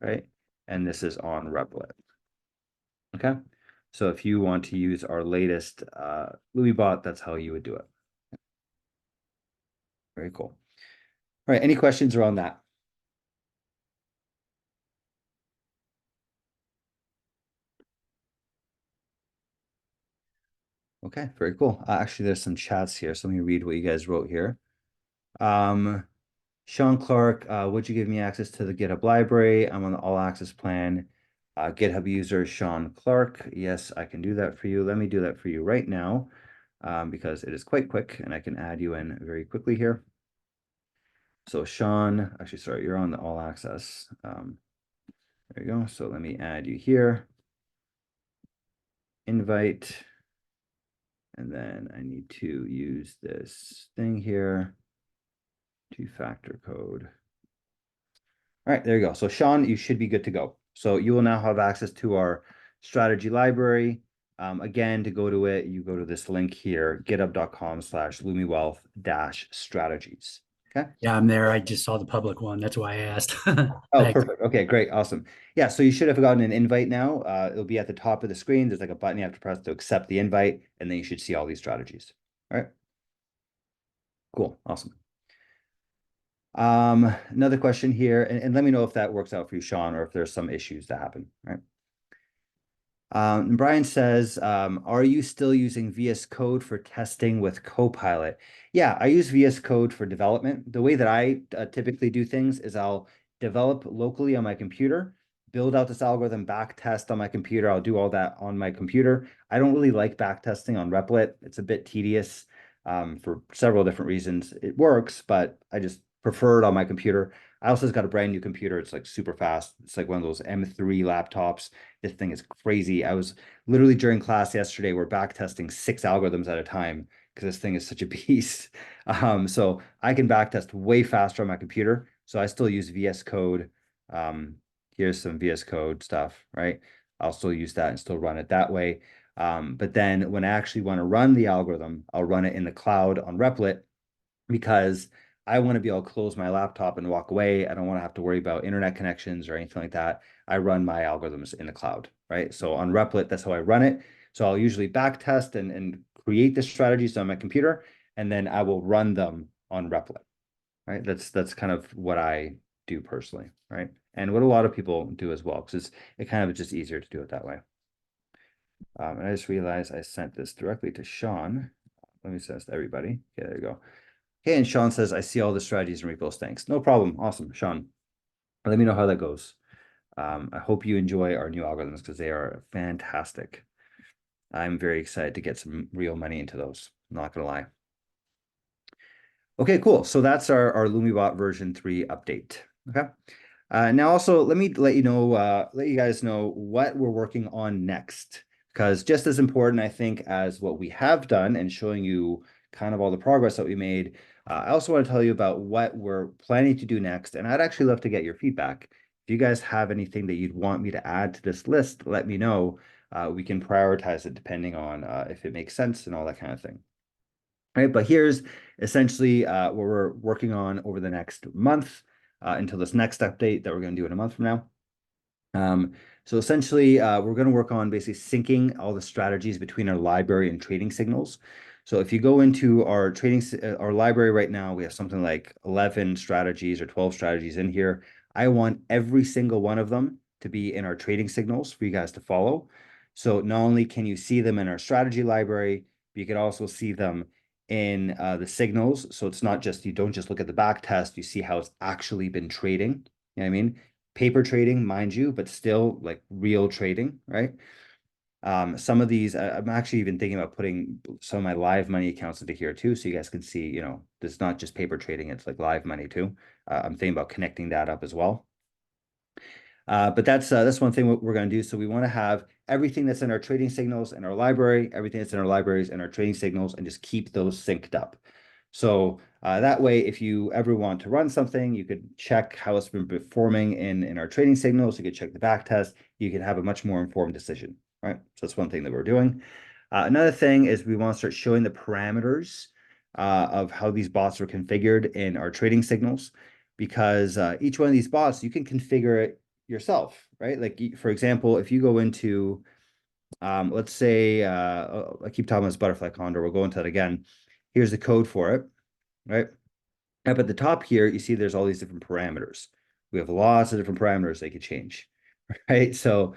right? And this is on Replit. Okay. So if you want to use our latest LumiBot, that's how you would do it. Very cool. All right, any questions around that? Okay, very cool. Actually, there's some chats here, so let me read what you guys wrote here. Sean Clark, would you give me access to the GitHub library? I'm on the all access plan. GitHub user Sean Clark. Yes, I can do that for you. Let me do that for you right now, because it is quite quick and I can add you in very quickly here. So Sean, actually, sorry, you're on the all access. There you go. So let me add you here. Invite. And then I need to use this thing here, two-factor code. All right, there you go. So Sean, you should be good to go. So you will now have access to our strategy library. Again, to go to it, you go to this link here, github.com/lumiwealth-strategies. Okay. Yeah, I'm there. I just saw the public one. That's why I asked. Oh, Thanks. perfect. Okay, great. Awesome. Yeah, so you should have gotten an invite now. It'll be at the top of the screen. There's like a button you have to press to accept the invite, and then you should see all these strategies. All right. Cool. Awesome. Another question here, and let me know if that works out for you, Sean, or if there's some issues that happen, right? And Brian says, are you still using VS Code for testing with Copilot? Yeah, I use VS Code for development. The way that I typically do things is I'll develop locally on my computer, build out this algorithm, back test on my computer. I'll do all that on my computer. I don't really like back testing on Replit. It's a bit tedious for several different reasons. It works, but I just prefer it on my computer. I also just got a brand new computer. It's like super fast. It's like one of those M3 laptops. This thing is crazy. I was literally during class yesterday, we're back testing 6 algorithms at a time because this thing is such a beast. So I can back test way faster on my computer. So I still use VS Code. Here's some VS Code stuff, right? I'll still use that and still run it that way. But then when I actually want to run the algorithm, I'll run it in the cloud on Replit because I want to be able to close my laptop and walk away. I don't want to have to worry about internet connections or anything like that. I run my algorithms in the cloud, right? So on Replit, that's how I run it. So I'll usually back test and create the strategies on my computer, and then I will run them on Replit, right? That's kind of what I do personally, right? And what a lot of people do as well, because it kind of is just easier to do it that way. And I just realized I sent this directly to Sean. Let me send this to everybody. Okay, there you go. Okay, and Sean says, I see all the strategies and repos. Thanks. No problem. Awesome, Sean. Let me know how that goes. I hope you enjoy our new algorithms because they are fantastic. I'm very excited to get some real money into those. I'm not gonna lie. Okay, cool. So that's our LumiBot version 3 update. Okay. Now also let me let you guys know what we're working on next, because just as important, I think, as what we have done and showing you kind of all the progress that we made, I also want to tell you about what we're planning to do next. And I'd actually love to get your feedback. If you guys have anything that you'd want me to add to this list, let me know. We can prioritize it depending on if it makes sense and all that kind of thing. Right, but here's essentially what we're working on over the next month until this next update that we're going to do in a month from now. So essentially, we're going to work on basically syncing all the strategies between our library and trading signals. So if you go into our our library right now, we have something like 11 strategies or 12 strategies in here. I want every single one of them to be in our trading signals for you guys to follow. So not only can you see them in our strategy library, but you can also see them in the signals. So it's not just, you don't just look at the back test, you see how it's actually been trading. You know what I mean? Paper trading, mind you, but still like real trading, right? Some of these, I'm actually even thinking about putting some of my live money accounts into here too, so you guys can see, you know, it's not just paper trading, it's like live money too. I'm thinking about connecting that up as well. But that's one thing what we're going to do. So we want to have everything that's in our trading signals in our library, everything that's in our libraries and our trading signals, and just keep those synced up. So that way, if you ever want to run something, you could check how it's been performing in our trading signals. You could check the back test. You can have a much more informed decision, right? So that's one thing that we're doing. Another thing is we want to start showing the parameters of how these bots are configured in our trading signals, because each one of these bots, you can configure it yourself, right? Like, for example, if you go into, let's say, I keep talking about this butterfly condor, we'll go into that again. Here's the code for it, right? Up at the top here, you see there's all these different parameters. We have lots of different parameters they could change, right? So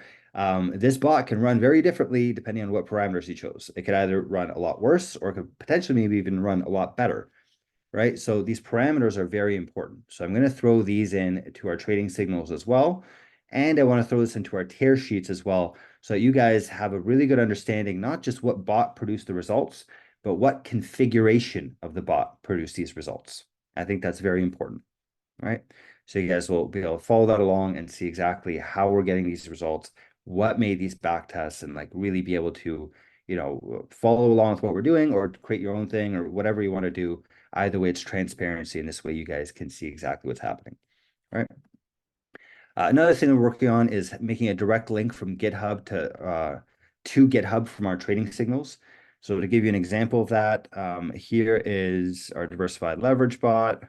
this bot can run very differently depending on what parameters you chose. It could either run a lot worse or it could potentially maybe even run a lot better, right? So these parameters are very important. So I'm going to throw these in to our trading signals as well. And I want to throw this into our tear sheets as well, so that you guys have a really good understanding, not just what bot produced the results, but what configuration of the bot produced these results. I think that's very important, right? So you guys will be able to follow that along and see exactly how we're getting these results, what made these back tests, and like really be able to, you know, follow along with what we're doing or create your own thing or whatever you want to do. Either way, it's transparency, and this way you guys can see exactly what's happening, right? Another thing we're working on is making a direct link from GitHub to GitHub from our trading signals. So to give you an example of that, here is our diversified leverage bot.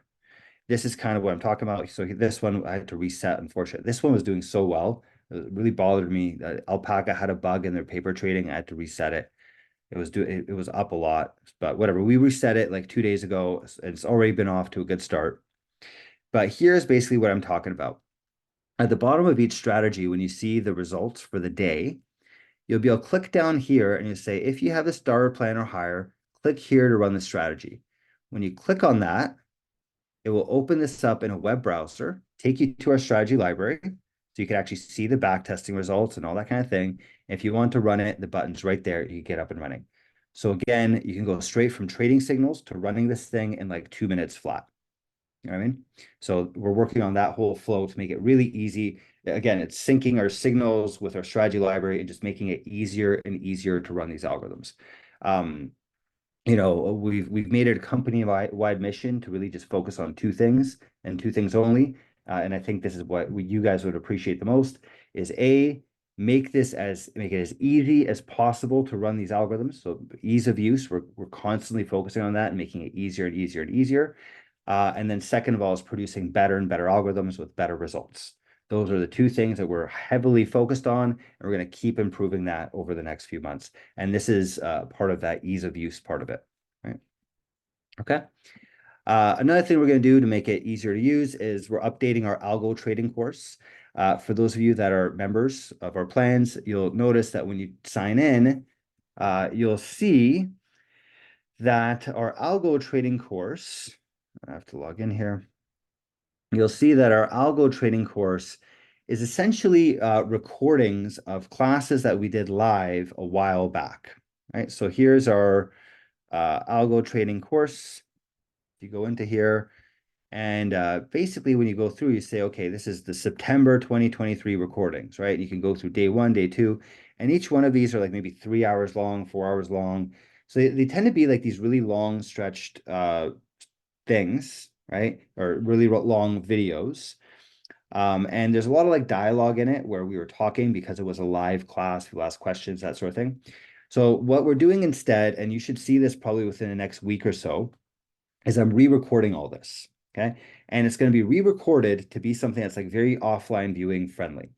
This is kind of what I'm talking about. So this one I had to reset, unfortunately. This one was doing so well. It really bothered me. Alpaca had a bug in their paper trading. I had to reset it. It was up a lot, but whatever. We reset it like 2 days ago. It's already been off to a good start. But here's basically what I'm talking about. At the bottom of each strategy, when you see the results for the day, you'll be able to click down here and you say, if you have a starter plan or higher, click here to run the strategy. When you click on that, it will open this up in a web browser, take you to our strategy library, so you can actually see the back testing results and all that kind of thing. If you want to run it, the button's right there. You get up and running. So again, you can go straight from trading signals to running this thing in like 2 minutes flat. You know what I mean? So we're working on that whole flow to make it really easy. Again, it's syncing our signals with our strategy library and just making it easier and easier to run these algorithms. You know, we've made it a company-wide mission to really just focus on two things and two things only. And I think this is what you guys would appreciate the most is make it as easy as possible to run these algorithms. So ease of use, we're constantly focusing on that and making it easier and easier and easier. And then second of all is producing better and better algorithms with better results. Those are the two things that we're heavily focused on, and we're going to keep improving that over the next few months. And this is part of that ease of use part of it, right? Okay. Another thing we're going to do to make it easier to use is we're updating our algo trading course. For those of you that are members of our plans, you'll notice that when you sign in, you'll see that our algo trading course, I have to log in here. You'll see that our algo trading course is essentially recordings of classes that we did live a while back, right? So here's our algo trading course. If you go into here, and basically when you go through, you say, okay, this is the September 2023 recordings, right? You can go through day 1, day 2, and each one of these are like maybe 3 hours long, 4 hours long. So they tend to be like these really long stretched things, right? Or really long videos. And there's a lot of like dialogue in it where we were talking because it was a live class, people ask questions, that sort of thing. So what we're doing instead, and you should see this probably within the next week or so, is I'm re-recording all this, okay? And it's going to be re-recorded to be something that's like very offline viewing friendly,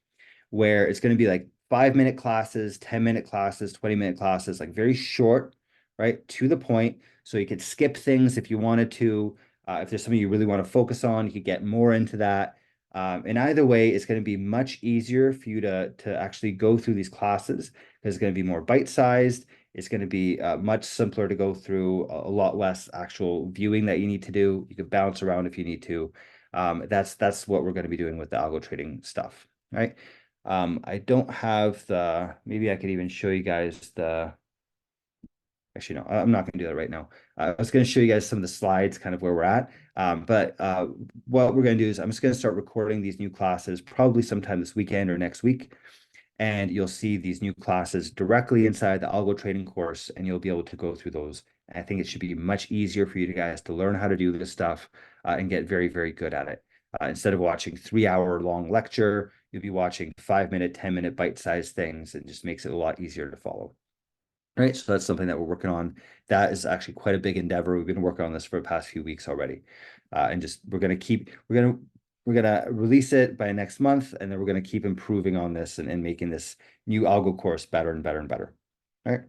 where it's going to be like 5-minute classes, 10-minute classes, 20-minute classes, like very short, right? To the point. So you could skip things if you wanted to. If there's something you really want to focus on, you could get more into that. And either way, it's going to be much easier for you to actually go through these classes because it's going to be more bite-sized. It's going to be much simpler to go through, a lot less actual viewing that you need to do. You could bounce around if you need to. That's what we're going to be doing with the algo trading stuff, right? I don't have maybe I could even show you guys actually, no, I'm not going to do that right now. I was going to show you guys some of the slides, kind of where we're at. But what we're going to do is I'm just going to start recording these new classes probably sometime this weekend or next week. And you'll see these new classes directly inside the algo trading course, and you'll be able to go through those. And I think it should be much easier for you guys to learn how to do this stuff and get very, very good at it. Instead of watching 3-hour long lecture, you'll be watching 5-minute, 10-minute bite-sized things. It just makes it a lot easier to follow. Right, so that's something that we're working on. That is actually quite a big endeavor. We've been working on this for the past few weeks already, and just we're gonna release it by next month, and then we're gonna keep improving on this and making this new algo course better and better and better. All right.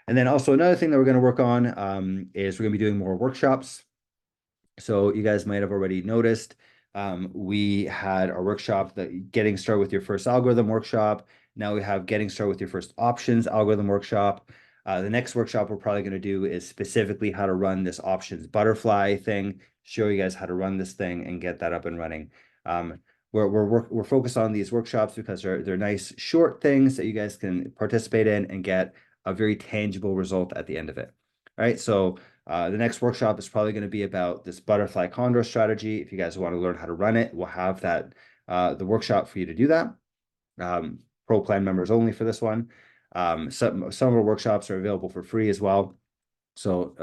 And then also another thing that we're gonna work on is we're gonna be doing more workshops. So you guys might have already noticed we had our workshop, that getting started with your first algorithm workshop. Now we have getting started with your first options algorithm workshop. The next workshop we're probably going to do is specifically how to run this options butterfly thing, show you guys how to run this thing and get that up and running. We're focused on these workshops because they're nice short things that you guys can participate in and get a very tangible result at the end of it. All right, so the next workshop is probably going to be about this butterfly condor strategy. If you guys want to learn how to run it, we'll have that the workshop for you to do that. Pro plan members only for this one. Some of our workshops are available for free as well. So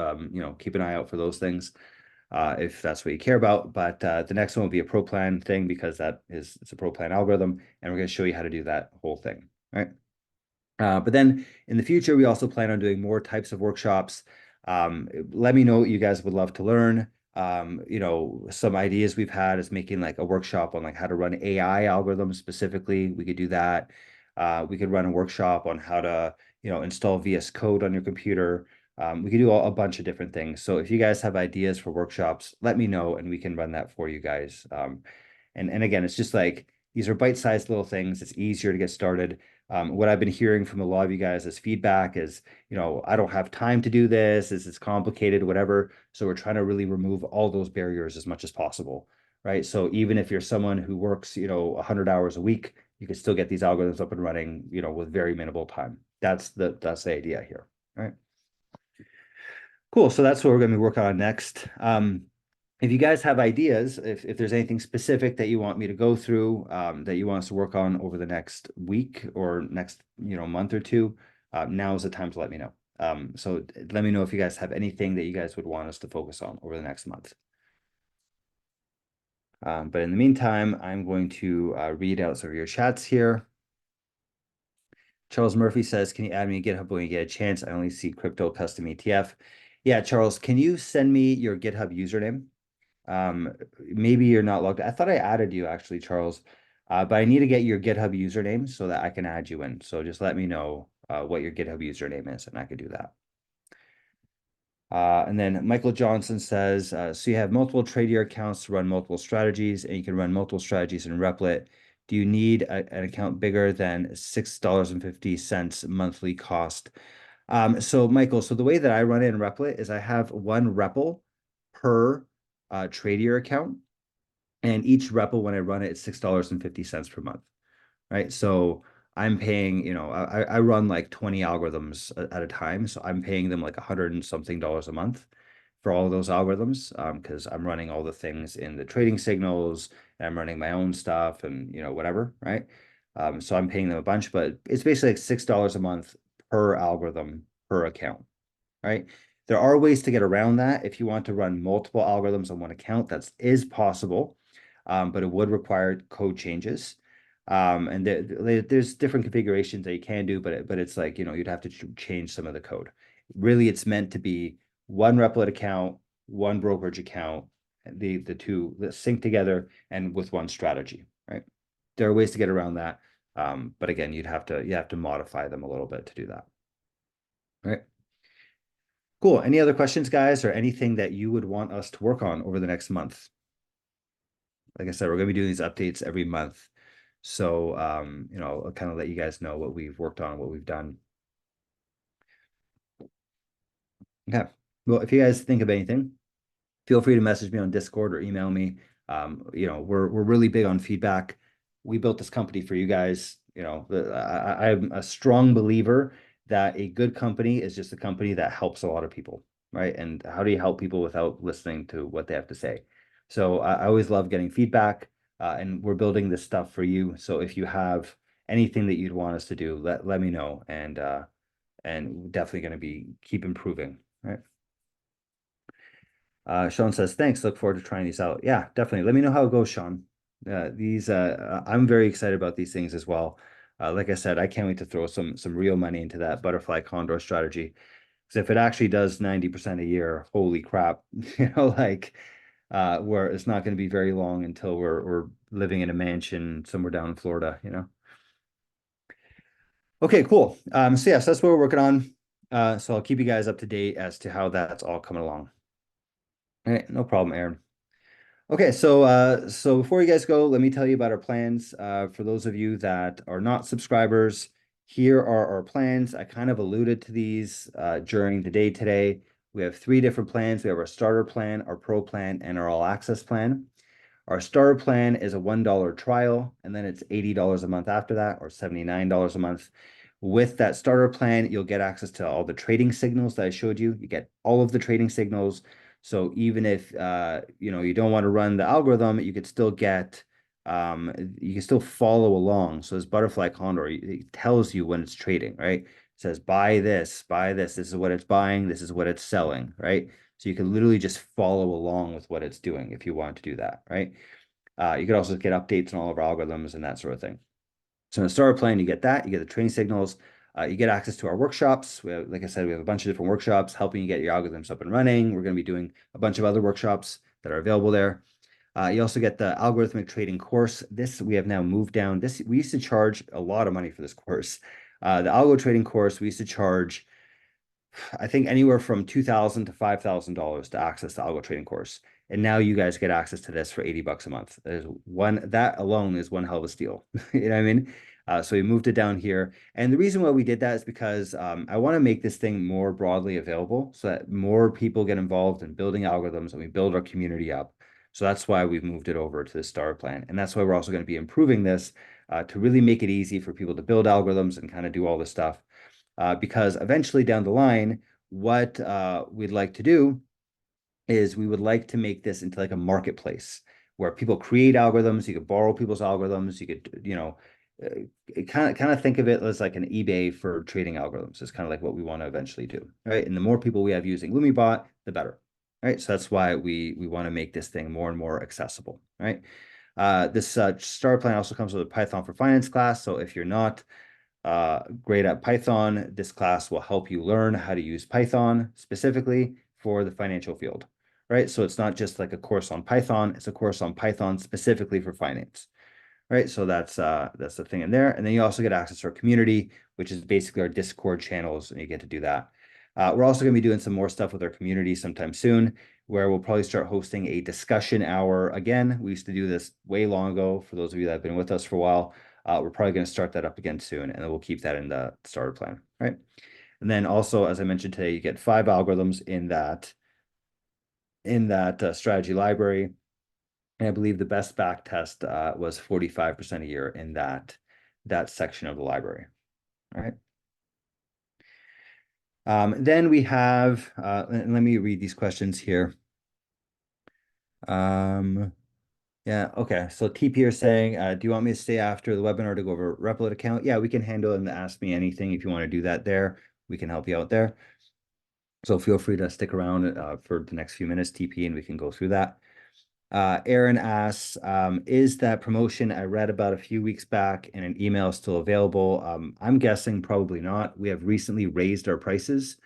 keep an eye out for those things if that's what you care about. But the next one will be a pro plan thing because it's a pro plan algorithm, and we're going to show you how to do that whole thing. All right. But then in the future, we also plan on doing more types of workshops. Let me know what you guys would love to learn. Some ideas we've had is making like a workshop on like how to run AI algorithms specifically. We could do that. We could run a workshop on how to, install VS Code on your computer. We could do a bunch of different things. So if you guys have ideas for workshops, let me know and we can run that for you guys. And again, it's just like these are bite-sized little things. It's easier to get started. What I've been hearing from a lot of you guys as feedback is, I don't have time to do this. It's complicated, whatever. So we're trying to really remove all those barriers as much as possible, right? So even if you're someone who works, 100 hours a week, you can still get these algorithms up and running, with very minimal time. That's the idea here, right? Cool. So that's what we're going to be working on next. If you guys have ideas, if there's anything specific that you want me to go through, that you want us to work on over the next week or next, month or two, now is the time to let me know. So let me know if you guys have anything that you guys would want us to focus on over the next month. But in the meantime, I'm going to read out some of your chats here. Charles Murphy says, can you add me to GitHub when you get a chance? I only see crypto custom ETF. Yeah, Charles, can you send me your GitHub username? Maybe you're not logged. I thought I added you actually, Charles, but I need to get your GitHub username so that I can add you in. So just let me know what your GitHub username is and I could do that. And then Michael Johnson says, so you have multiple Trader accounts to run multiple strategies and you can run multiple strategies in Replit. Do you need an account bigger than $6.50 monthly cost? So Michael, so the way that I run it in Replit is I have one REPL per Trader account. And each REPL, when I run it, it's $6.50 per month, right? So I'm paying, you know, I run like 20 algorithms at a time. So I'm paying them like 100 and something dollars a month for all of those algorithms, because I'm running all the things in the trading signals, and I'm running my own stuff and, you know, whatever, right? So I'm paying them a bunch, but it's basically like $6 a month per algorithm per account, right? There are ways to get around that. If you want to run multiple algorithms on one account, that is possible, but it would require code changes. And there's different configurations that you can do, but it's like, you know, you'd have to change some of the code. Really, it's meant to be one Replit account, one brokerage account, the two that sync together and with one strategy, right? There are ways to get around that. But again, you have to modify them a little bit to do that. Right. Cool. Any other questions, guys, or anything that you would want us to work on over the next month? Like I said, we're going to be doing these updates every month. So, you know, I'll kind of let you guys know what we've worked on, what we've done. Okay. Well, if you guys think of anything, feel free to message me on Discord or email me. You know, we're really big on feedback. We built this company for you guys. You know, I'm a strong believer that a good company is just a company that helps a lot of people, right? And how do you help people without listening to what they have to say? So I always love getting feedback, and we're building this stuff for you. So if you have anything that you'd want us to do, let me know, and we're definitely going to be keep improving, right? Sean says, thanks. Look forward to trying these out. Yeah, definitely. Let me know how it goes, Sean. I'm very excited about these things as well. Like I said, I can't wait to throw some real money into that butterfly condor strategy. Because if it actually does 90% a year, holy crap, you know, like where it's not going to be very long until we're living in a mansion somewhere down in Florida, you know. Okay, cool. So yes, that's what we're working on. So I'll keep you guys up to date as to how that's all coming along. All right, no problem, Aaron. Okay, so before you guys go, let me tell you about our plans. For those of you that are not subscribers, here are our plans. I kind of alluded to these during the day today. We have 3 different plans. We have our starter plan, our pro plan, and our all access plan. Our starter plan is a $1 trial, and then it's $80 a month after that, or $79 a month. With that starter plan, you'll get access to all the trading signals that I showed you. You get all of the trading signals. So even if you know, you don't want to run the algorithm, you could still get you can still follow along. So this butterfly condor, it tells you when it's trading, right? It says buy this, this is what it's buying, this is what it's selling, right? So you can literally just follow along with what it's doing if you want to do that, right? You could also get updates on all of our algorithms and that sort of thing. So in the starter plan, you get that, you get the training signals, you get access to our workshops. We have, like I said, we have a bunch of different workshops helping you get your algorithms up and running. We're going to be doing a bunch of other workshops that are available there. You also get the algorithmic trading course. This we have now moved down. This we used to charge a lot of money for this course. The algo trading course, we used to charge, I think, anywhere from $2,000 to $5,000 to access the algo trading course. And now you guys get access to this for 80 bucks a month. That alone is one hell of a steal. You know what I mean? So we moved it down here. And the reason why we did that is because I want to make this thing more broadly available so that more people get involved in building algorithms and we build our community up. So that's why we've moved it over to the star plan. And that's why we're also going to be improving this to really make it easy for people to build algorithms and kind of do all this stuff. Because eventually down the line, what we'd like to do is we would like to make this into like a marketplace where people create algorithms. You could borrow people's algorithms. You could, you know, kind of think of it as like an eBay for trading algorithms. It's kind of like what we want to eventually do, right? And the more people we have using LumiBot, the better, right? So that's why we want to make this thing more and more accessible, right? This starter plan also comes with a Python for Finance class. So if you're not great at Python, this class will help you learn how to use Python specifically for the financial field, right? So it's not just like a course on Python, it's a course on Python specifically for finance, right? So that's the thing in there. And then you also get access to our community, which is basically our Discord channels, and you get to do that. We're also going to be doing some more stuff with our community sometime soon, where we'll probably start hosting a discussion hour again. We used to do this way long ago, for those of you that have been with us for a while. We're probably going to start that up again soon, and then we'll keep that in the starter plan, right? And then also, as I mentioned today, you get 5 algorithms in that strategy library. And I believe the best back test was 45% a year in that section of the library. All right. Then we have, and let me read these questions here. Yeah, okay. So TP are saying, do you want me to stay after the webinar to go over Replit account? Yeah, we can handle and ask me anything if you want to do that there. We can help you out there. So feel free to stick around for the next few minutes, TP, and we can go through that. Aaron asks, is that promotion I read about a few weeks back in an email still available? I'm guessing probably not. We have recently raised our prices.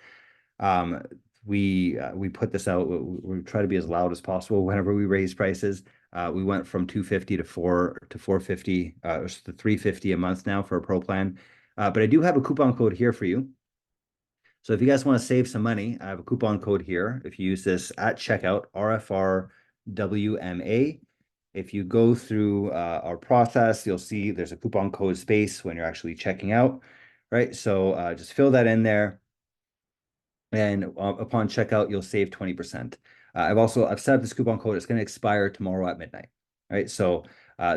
We put this out. We try to be as loud as possible whenever we raise prices. We went from 250 to 450, or to 350 a month now for a pro plan. But I do have a coupon code here for you. So if you guys want to save some money, I have a coupon code here. If you use this at checkout, RFRWMA, if you go through our process, you'll see there's a coupon code space when you're actually checking out, right? So just fill that in there. And upon checkout, you'll save 20%. I've set up this coupon code. It's going to expire tomorrow at midnight, right? So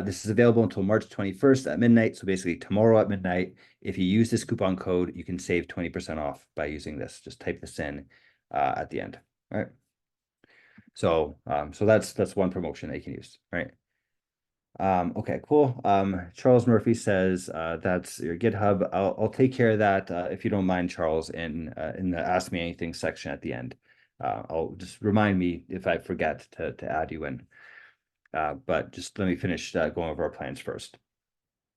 this is available until March 21st at midnight. So basically tomorrow at midnight, if you use this coupon code, you can save 20% off by using this. Just type this in at the end, right? So that's one promotion that you can use, right? Okay, cool. Charles Murphy says that's your GitHub. I'll take care of that if you don't mind, Charles, in the Ask Me Anything section at the end. I'll just remind me if I forget to add you in. But just let me finish going over our plans first.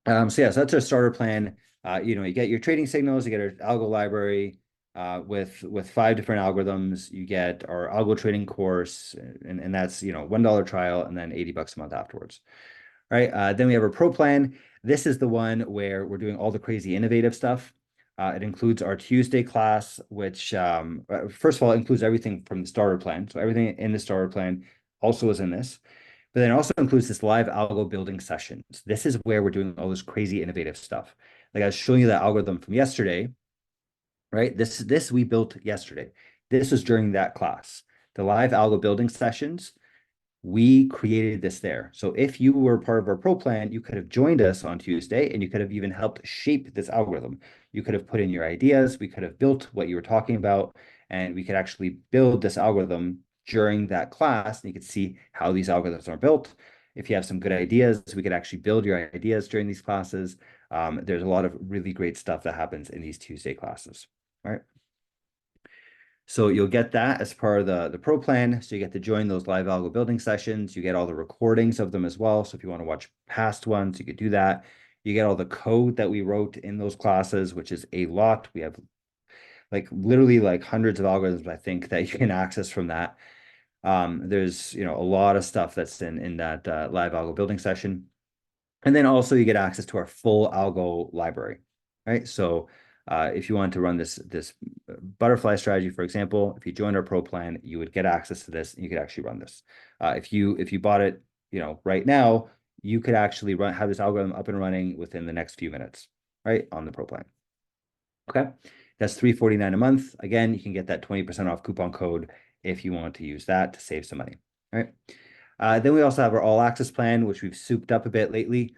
So that's our starter plan. You get your trading signals, you get our algo library with 5 different algorithms. You get our algo trading course, and that's $1 trial and then $80 a month afterwards. Right. Then we have our pro plan. This is the one where we're doing all the crazy innovative stuff. It includes our Tuesday class, which first of all includes everything from the starter plan. So everything in the starter plan also is in this. But then it also includes this live algo building sessions. This is where we're doing all this crazy innovative stuff. Like I was showing you that algorithm from yesterday, right? This we built yesterday. This was during that class. The live algo building sessions, we created this there. So if you were part of our pro plan, you could have joined us on Tuesday and you could have even helped shape this algorithm. You could have put in your ideas. We could have built what you were talking about, and we could actually build this algorithm during that class. And you could see how these algorithms are built. If you have some good ideas, we could actually build your ideas during these classes. There's a lot of really great stuff that happens in these Tuesday classes. All right. So you'll get that as part of the pro plan. So you get to join those live algo building sessions. You get all the recordings of them as well. So if you want to watch past ones, you could do that. You get all the code that we wrote in those classes, which is a lot. We have literally hundreds of algorithms, I think, that you can access from that. There's a lot of stuff that's in that live algo building session. And then also you get access to our full algo library, right? So if you want to run this butterfly strategy, for example, if you joined our pro plan, you would get access to this and you could actually run this. If you bought it, right now, you could actually have this algorithm up and running within the next few minutes, right, on the pro plan. Okay, that's $349 a month. Again, you can get that 20% off coupon code if you want to use that to save some money. All right. Then we also have our all access plan, which we've souped up a bit lately.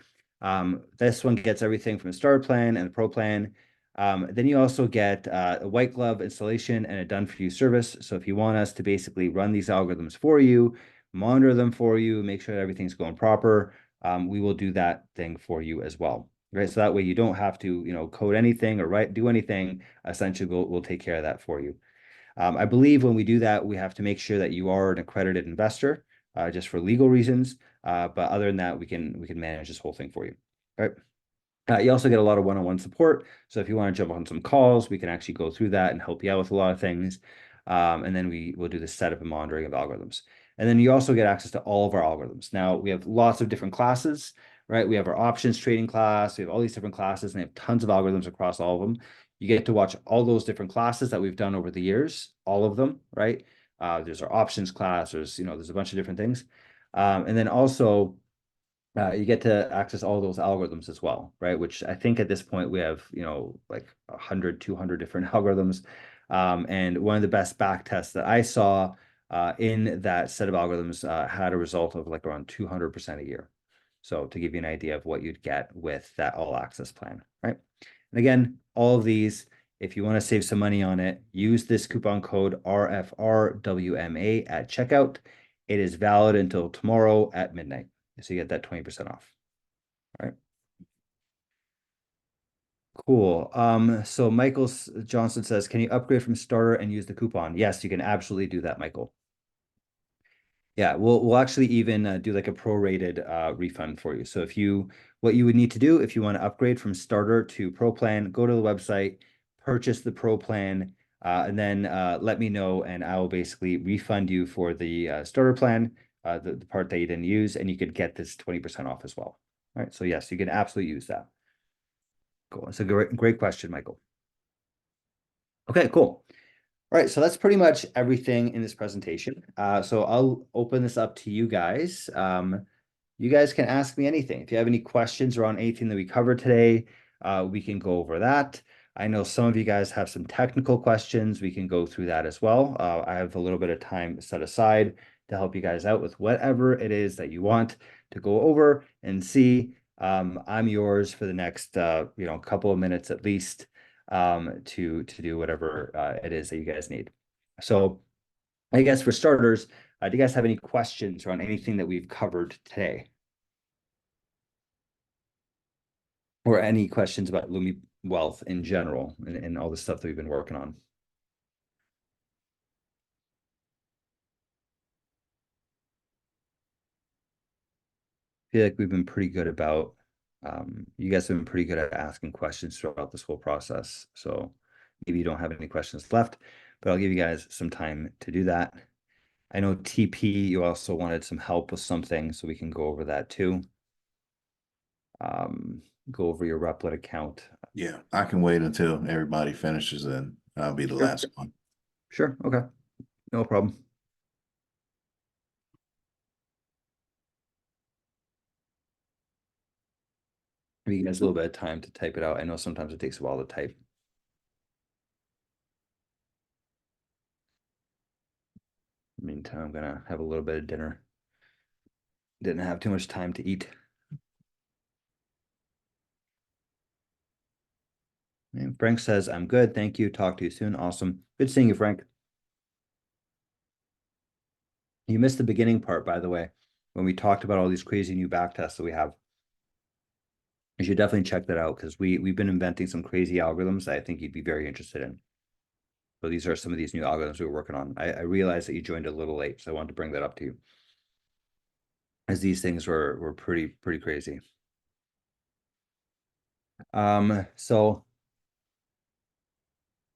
This one gets everything from the starter plan and the pro plan. Then you also get a white glove installation and a done for you service. So if you want us to basically run these algorithms for you, monitor them for you, make sure that everything's going proper, we will do that thing for you as well. Right. So that way you don't have to, code anything or do anything. Essentially, we'll take care of that for you. I believe when we do that, we have to make sure that you are an accredited investor, just for legal reasons. But other than that, we can manage this whole thing for you. All right. You also get a lot of one-on-one support. So if you want to jump on some calls, we can actually go through that and help you out with a lot of things. And then we'll do the setup and monitoring of algorithms. And then you also get access to all of our algorithms. Now we have lots of different classes, right? We have our options trading class. We have all these different classes, and they have tons of algorithms across all of them. You get to watch all those different classes that we've done over the years, all of them, right? There's our options class. There's a bunch of different things. And then also you get to access all those algorithms as well, right? Which I think at this point we have, 100, 200 different algorithms. And one of the best back tests that I saw in that set of algorithms had a result of like around 200% a year. So to give you an idea of what you'd get with that all access plan, right? And again, all of these, if you want to save some money on it, use this coupon code RFRWMA at checkout. It is valid until tomorrow at midnight. So you get that 20% off. All right. Cool. So Michael Johnson says, can you upgrade from starter and use the coupon? Yes, you can absolutely do that, Michael. Yeah, we'll actually even do like a prorated refund for you. So what you would need to do if you want to upgrade from starter to pro plan, go to the website, purchase the pro plan, and then let me know, and I will basically refund you for the starter plan, the part that you didn't use, and you could get this 20% off as well. All right, so yes, you can absolutely use that. Cool. It's a great question, Michael. Okay, cool. All right, so that's pretty much everything in this presentation. So I'll open this up to you guys. You guys can ask me anything. If you have any questions around anything that we covered today, we can go over that. I know some of you guys have some technical questions. We can go through that as well. I have a little bit of time set aside to help you guys out with whatever it is that you want to go over and see. I'm yours for the next couple of minutes at least to do whatever it is that you guys need. So I guess for starters, do you guys have any questions around anything that we've covered today? Or any questions about Lumiwealth in general and all the stuff that we've been working on? I feel like we've been pretty good about, you guys have been pretty good at asking questions throughout this whole process. So maybe you don't have any questions left, but I'll give you guys some time to do that. I know TP, you also wanted some help with something, so we can go over that too. Go over your Replit account. Yeah, I can wait until everybody finishes and I'll be the last one. Sure, okay. No problem. Give you guys a little bit of time to type it out. I know sometimes it takes a while to type. In the meantime, I'm gonna have a little bit of dinner. Didn't have too much time to eat. And Frank says, I'm good. Thank you. Talk to you soon. Awesome. Good seeing you, Frank. You missed the beginning part, by the way, when we talked about all these crazy new backtests that we have. You should definitely check that out because we've been inventing some crazy algorithms that I think you'd be very interested in. So these are some of these new algorithms we were working on. I realized that you joined a little late, so I wanted to bring that up to you. As these things were pretty crazy. So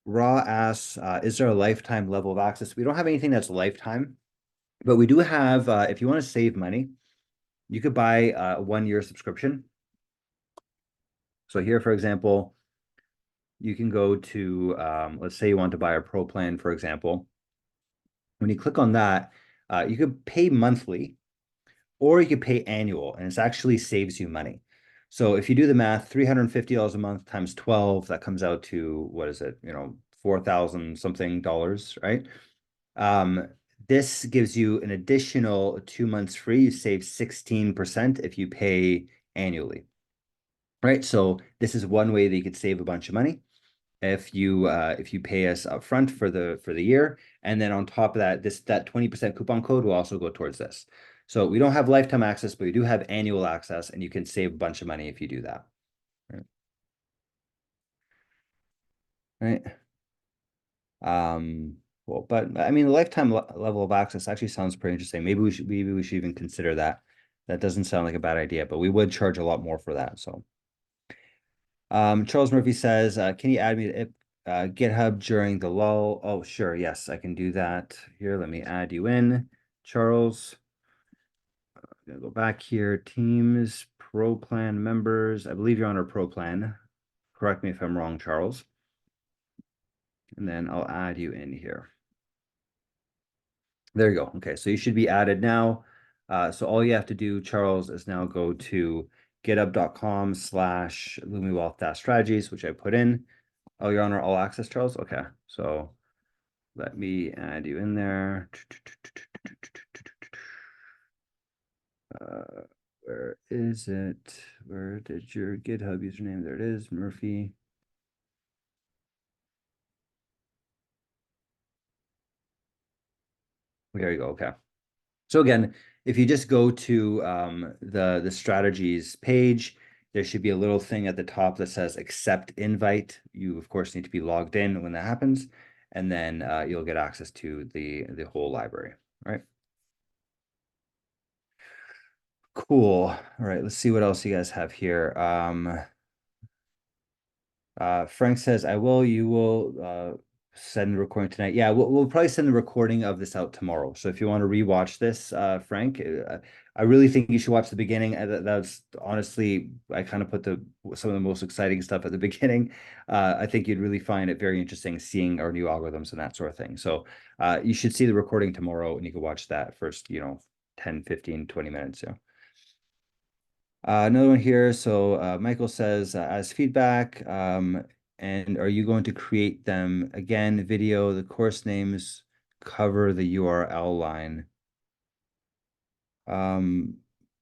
Raw asks, is there a lifetime level of access? We don't have anything that's lifetime, but we do have, if you want to save money, you could buy a 1-year subscription. So here, for example, you can go to, let's say you want to buy a pro plan, for example. When you click on that, you could pay monthly or you could pay annual, and it actually saves you money. So if you do the math, $350 a month times 12, that comes out to, what is it? 4,000 something dollars, right? This gives you an additional 2 months free. You save 16% if you pay annually, right? So this is one way that you could save a bunch of money if you pay us upfront for the year, and then on top of that, that 20% coupon code will also go towards this. So we don't have lifetime access, but we do have annual access, and you can save a bunch of money if you do that. Right. Well, but I mean, the lifetime level of access actually sounds pretty interesting. Maybe we should even consider that. That doesn't sound like a bad idea, but we would charge a lot more for that. So, Charles Murphy says, can you add me to GitHub during the lull? Oh, sure. Yes, I can do that. Here, let me add you in, Charles. I'm gonna go back here. Teams, Pro Plan members. I believe you're on our Pro Plan. Correct me if I'm wrong, Charles. And then I'll add you in here. There you go. Okay, so you should be added now. So all you have to do, Charles, is now go to github.com/LumiWealth-strategies, which I put in. Oh, you're on our all access, Charles? Okay, so Let me add you in there. Where is it? Where did your GitHub username? There it is, Murphy. There you go. Okay. So again, if you just go to the strategies page, there should be a little thing at the top that says accept invite. You of course need to be logged in when that happens, and then you'll get access to the whole library. All right. Cool. All right, let's see what else you guys have here. Frank says, I will, you will send the recording tonight. Yeah, we'll probably send the recording of this out tomorrow. So if you want to rewatch this, Frank, I really think you should watch the beginning. That's honestly, I kind of put some of the most exciting stuff at the beginning. I think you'd really find it very interesting seeing our new algorithms and that sort of thing. So you should see the recording tomorrow and you can watch that first, 10, 15, 20 minutes. Yeah. Another one here. So Michael says, as feedback, and are you going to create them again? Video, the course names cover the URL line.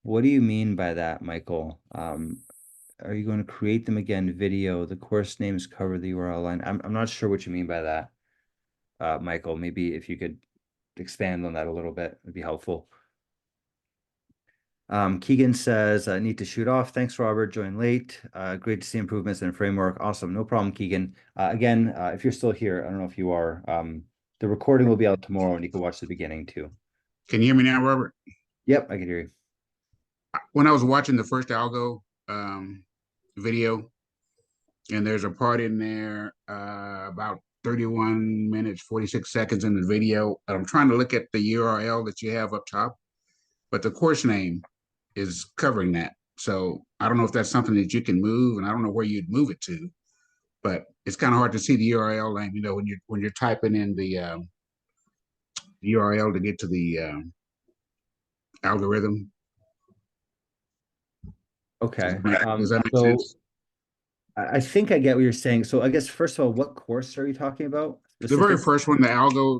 What do you mean by that, Michael? Are you going to create them again? Video, the course names cover the URL line. I'm not sure what you mean by that, Michael. Maybe if you could expand on that a little bit, it'd be helpful. Keegan says, I need to shoot off. Thanks, Robert. Join late. Great to see improvements in the framework. Awesome. No problem, Keegan. Again, if you're still here, I don't know if you are, the recording will be out tomorrow and you can watch the beginning too. Can you hear me now, Robert? Yep, I can hear you. When I was watching the first Algo video, and there's a part in there about 31 minutes, 46 seconds in the video. I'm trying to look at the URL that you have up top, but the course name is covering that. So I don't know if that's something that you can move, and I don't know where you'd move it to, but it's kind of hard to see the URL name, when you're typing in the URL to get to the algorithm. Okay. Does that make So sense? I think I get what you're saying. So I guess first of all, what course are you talking about? The very first one, the algo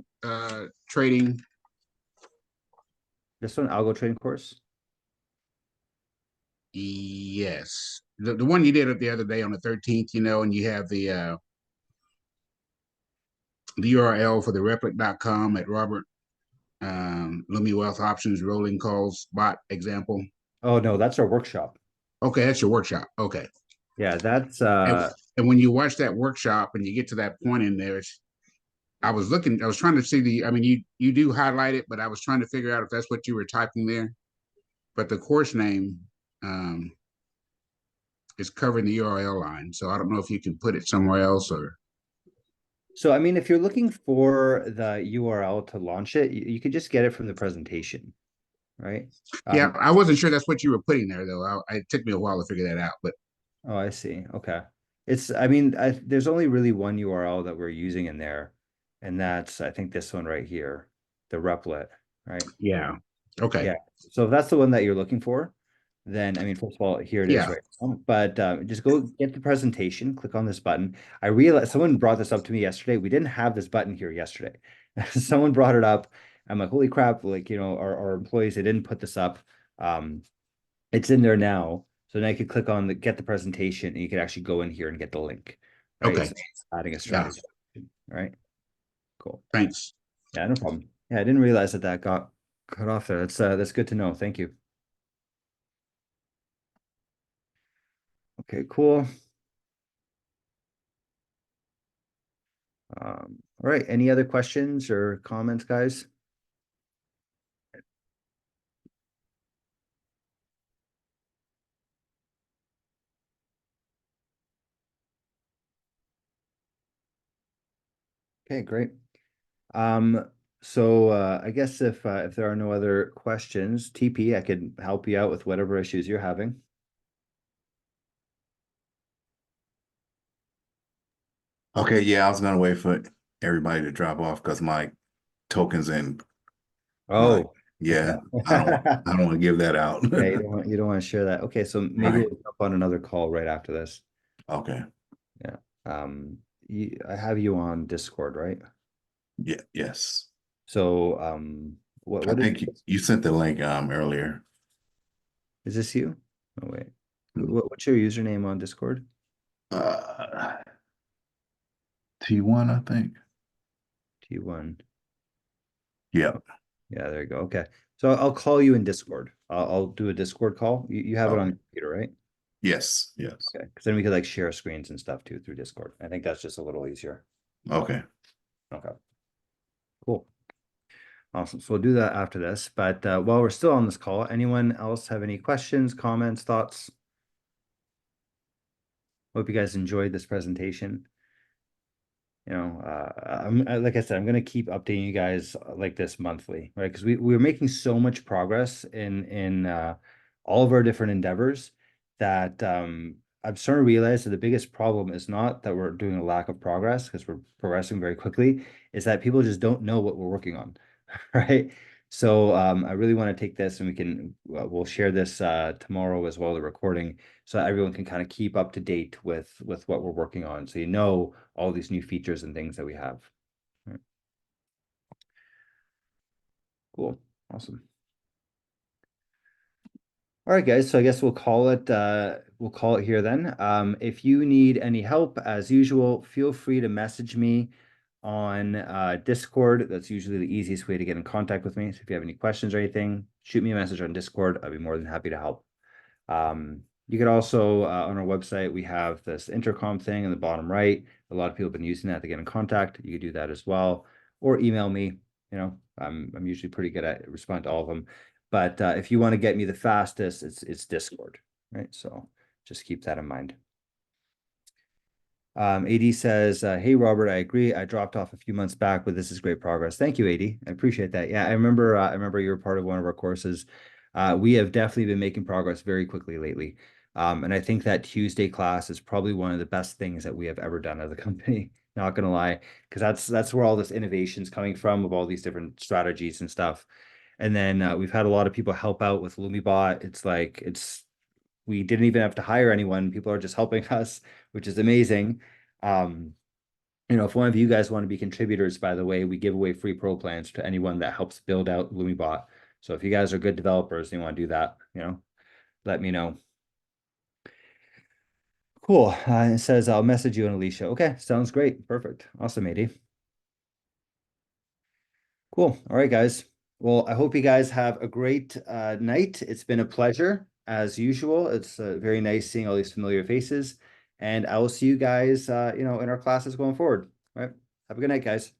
trading. This one, algo trading course? Yes. The one you did the other day on the 13th, and you have the URL for the replit.com at Robert, Lumiwealth options, rolling calls, bot example. Oh no, that's our workshop. Okay, that's your workshop. Okay. Yeah, that's and when you watch that workshop and you get to that point in there, I was trying to see you do highlight it, but I was trying to figure out if that's what you were typing there. But the course name is covering the URL line. So I don't know if you can put it somewhere else or. So, I mean, if you're looking for the URL to launch it, you could just get it from the presentation, right? Yeah, I wasn't sure that's what you were putting there, though. It took me a while to figure that out, but. Oh, I see. Okay. I mean, there's only really one URL that we're using in there, and that's, I think, this one right here, the replit, right? Yeah. Okay. Yeah. So if that's the one that you're looking for, then, I mean, first of all, here it is right now. But just go get the presentation, click on this button. I realized someone brought this up to me yesterday. We didn't have this button here yesterday. Someone brought it up. I'm like, holy crap, like, our employees, they didn't put this up. It's in there now. So now you could click on get the presentation and you can actually go in here and get the link. Right? Okay. So adding a strategy. Right. Cool. Thanks. Yeah, no problem. Yeah, I didn't realize that got cut off there. That's good to know. Thank you. Okay, cool. All right. Any other questions or comments, guys? Okay, great. So I guess if there are no other questions, TP, I could help you out with whatever issues you're having. Okay, yeah, I was gonna wait for everybody to drop off because my token's in. Oh, Yeah, okay. I don't want to give that out. Yeah, you don't want to share that. Okay, so maybe Right. we'll jump on another call right after this. Okay. Yeah. I have you on Discord, right? Yeah, yes. So, I what think you sent the link earlier. is this you? Oh, wait. What's your username on Discord? Uh T1, I think. T1. Yeah. Yeah, there you go. Okay. So I'll call you in Discord. I'll do a Discord call. You have it on Okay. your computer, right? Yes, yes. Okay. Because then we could like share screens and stuff too through Discord. I think that's just a little easier. Okay. Okay. Cool. Awesome. So we'll do that after this. But while we're still on this call, anyone else have any questions, comments, thoughts? Hope you guys enjoyed this presentation. You know, like I said, I'm gonna keep updating you guys like this monthly, right? Because we're making so much progress in all of our different endeavors that I'm starting to realize that the biggest problem is not that we're doing a lack of progress because we're progressing very quickly, is that people just don't know what we're working on, right? So I really want to take this and we'll share this tomorrow as well, the recording, so that everyone can kind of keep up to date with what we're working on. So you know all these new features and things that we have. All right. Cool. Awesome. All right, guys. So I guess we'll call it here then. If you need any help, as usual, feel free to message me on Discord. That's usually the easiest way to get in contact with me. So if you have any questions or anything, shoot me a message on Discord. I'd be more than happy to help. You could also, on our website, we have this intercom thing in the bottom right. A lot of people have been using that to get in contact. You could do that as well, or email me. You know, I'm usually pretty good at responding to all of them. But if you want to get me the fastest, it's Discord, right? So just keep that in mind. AD says, hey, Robert, I agree. I dropped off a few months back, but this is great progress. Thank you, AD. I appreciate that. Yeah, I remember you were part of one of our courses. We have definitely been making progress very quickly lately. And I think that Tuesday class is probably one of the best things that we have ever done as a company. Not gonna lie, because that's where all this innovation is coming from, of all these different strategies and stuff. And then we've had a lot of people help out with LumiBot. We didn't even have to hire anyone. People are just helping us, which is amazing. You know, if one of you guys want to be contributors, by the way, we give away free pro plans to anyone that helps build out LumiBot. So if you guys are good developers and you want to do that, you know, let me know. Cool. It says I'll message you and Alicia. Okay, sounds great. Perfect. Awesome, AD. Cool. All right, guys. Well, I hope you guys have a great night. It's been a pleasure as usual. It's very nice seeing all these familiar faces, and I will see you guys, you know, in our classes going forward. All right. Have a good night, guys.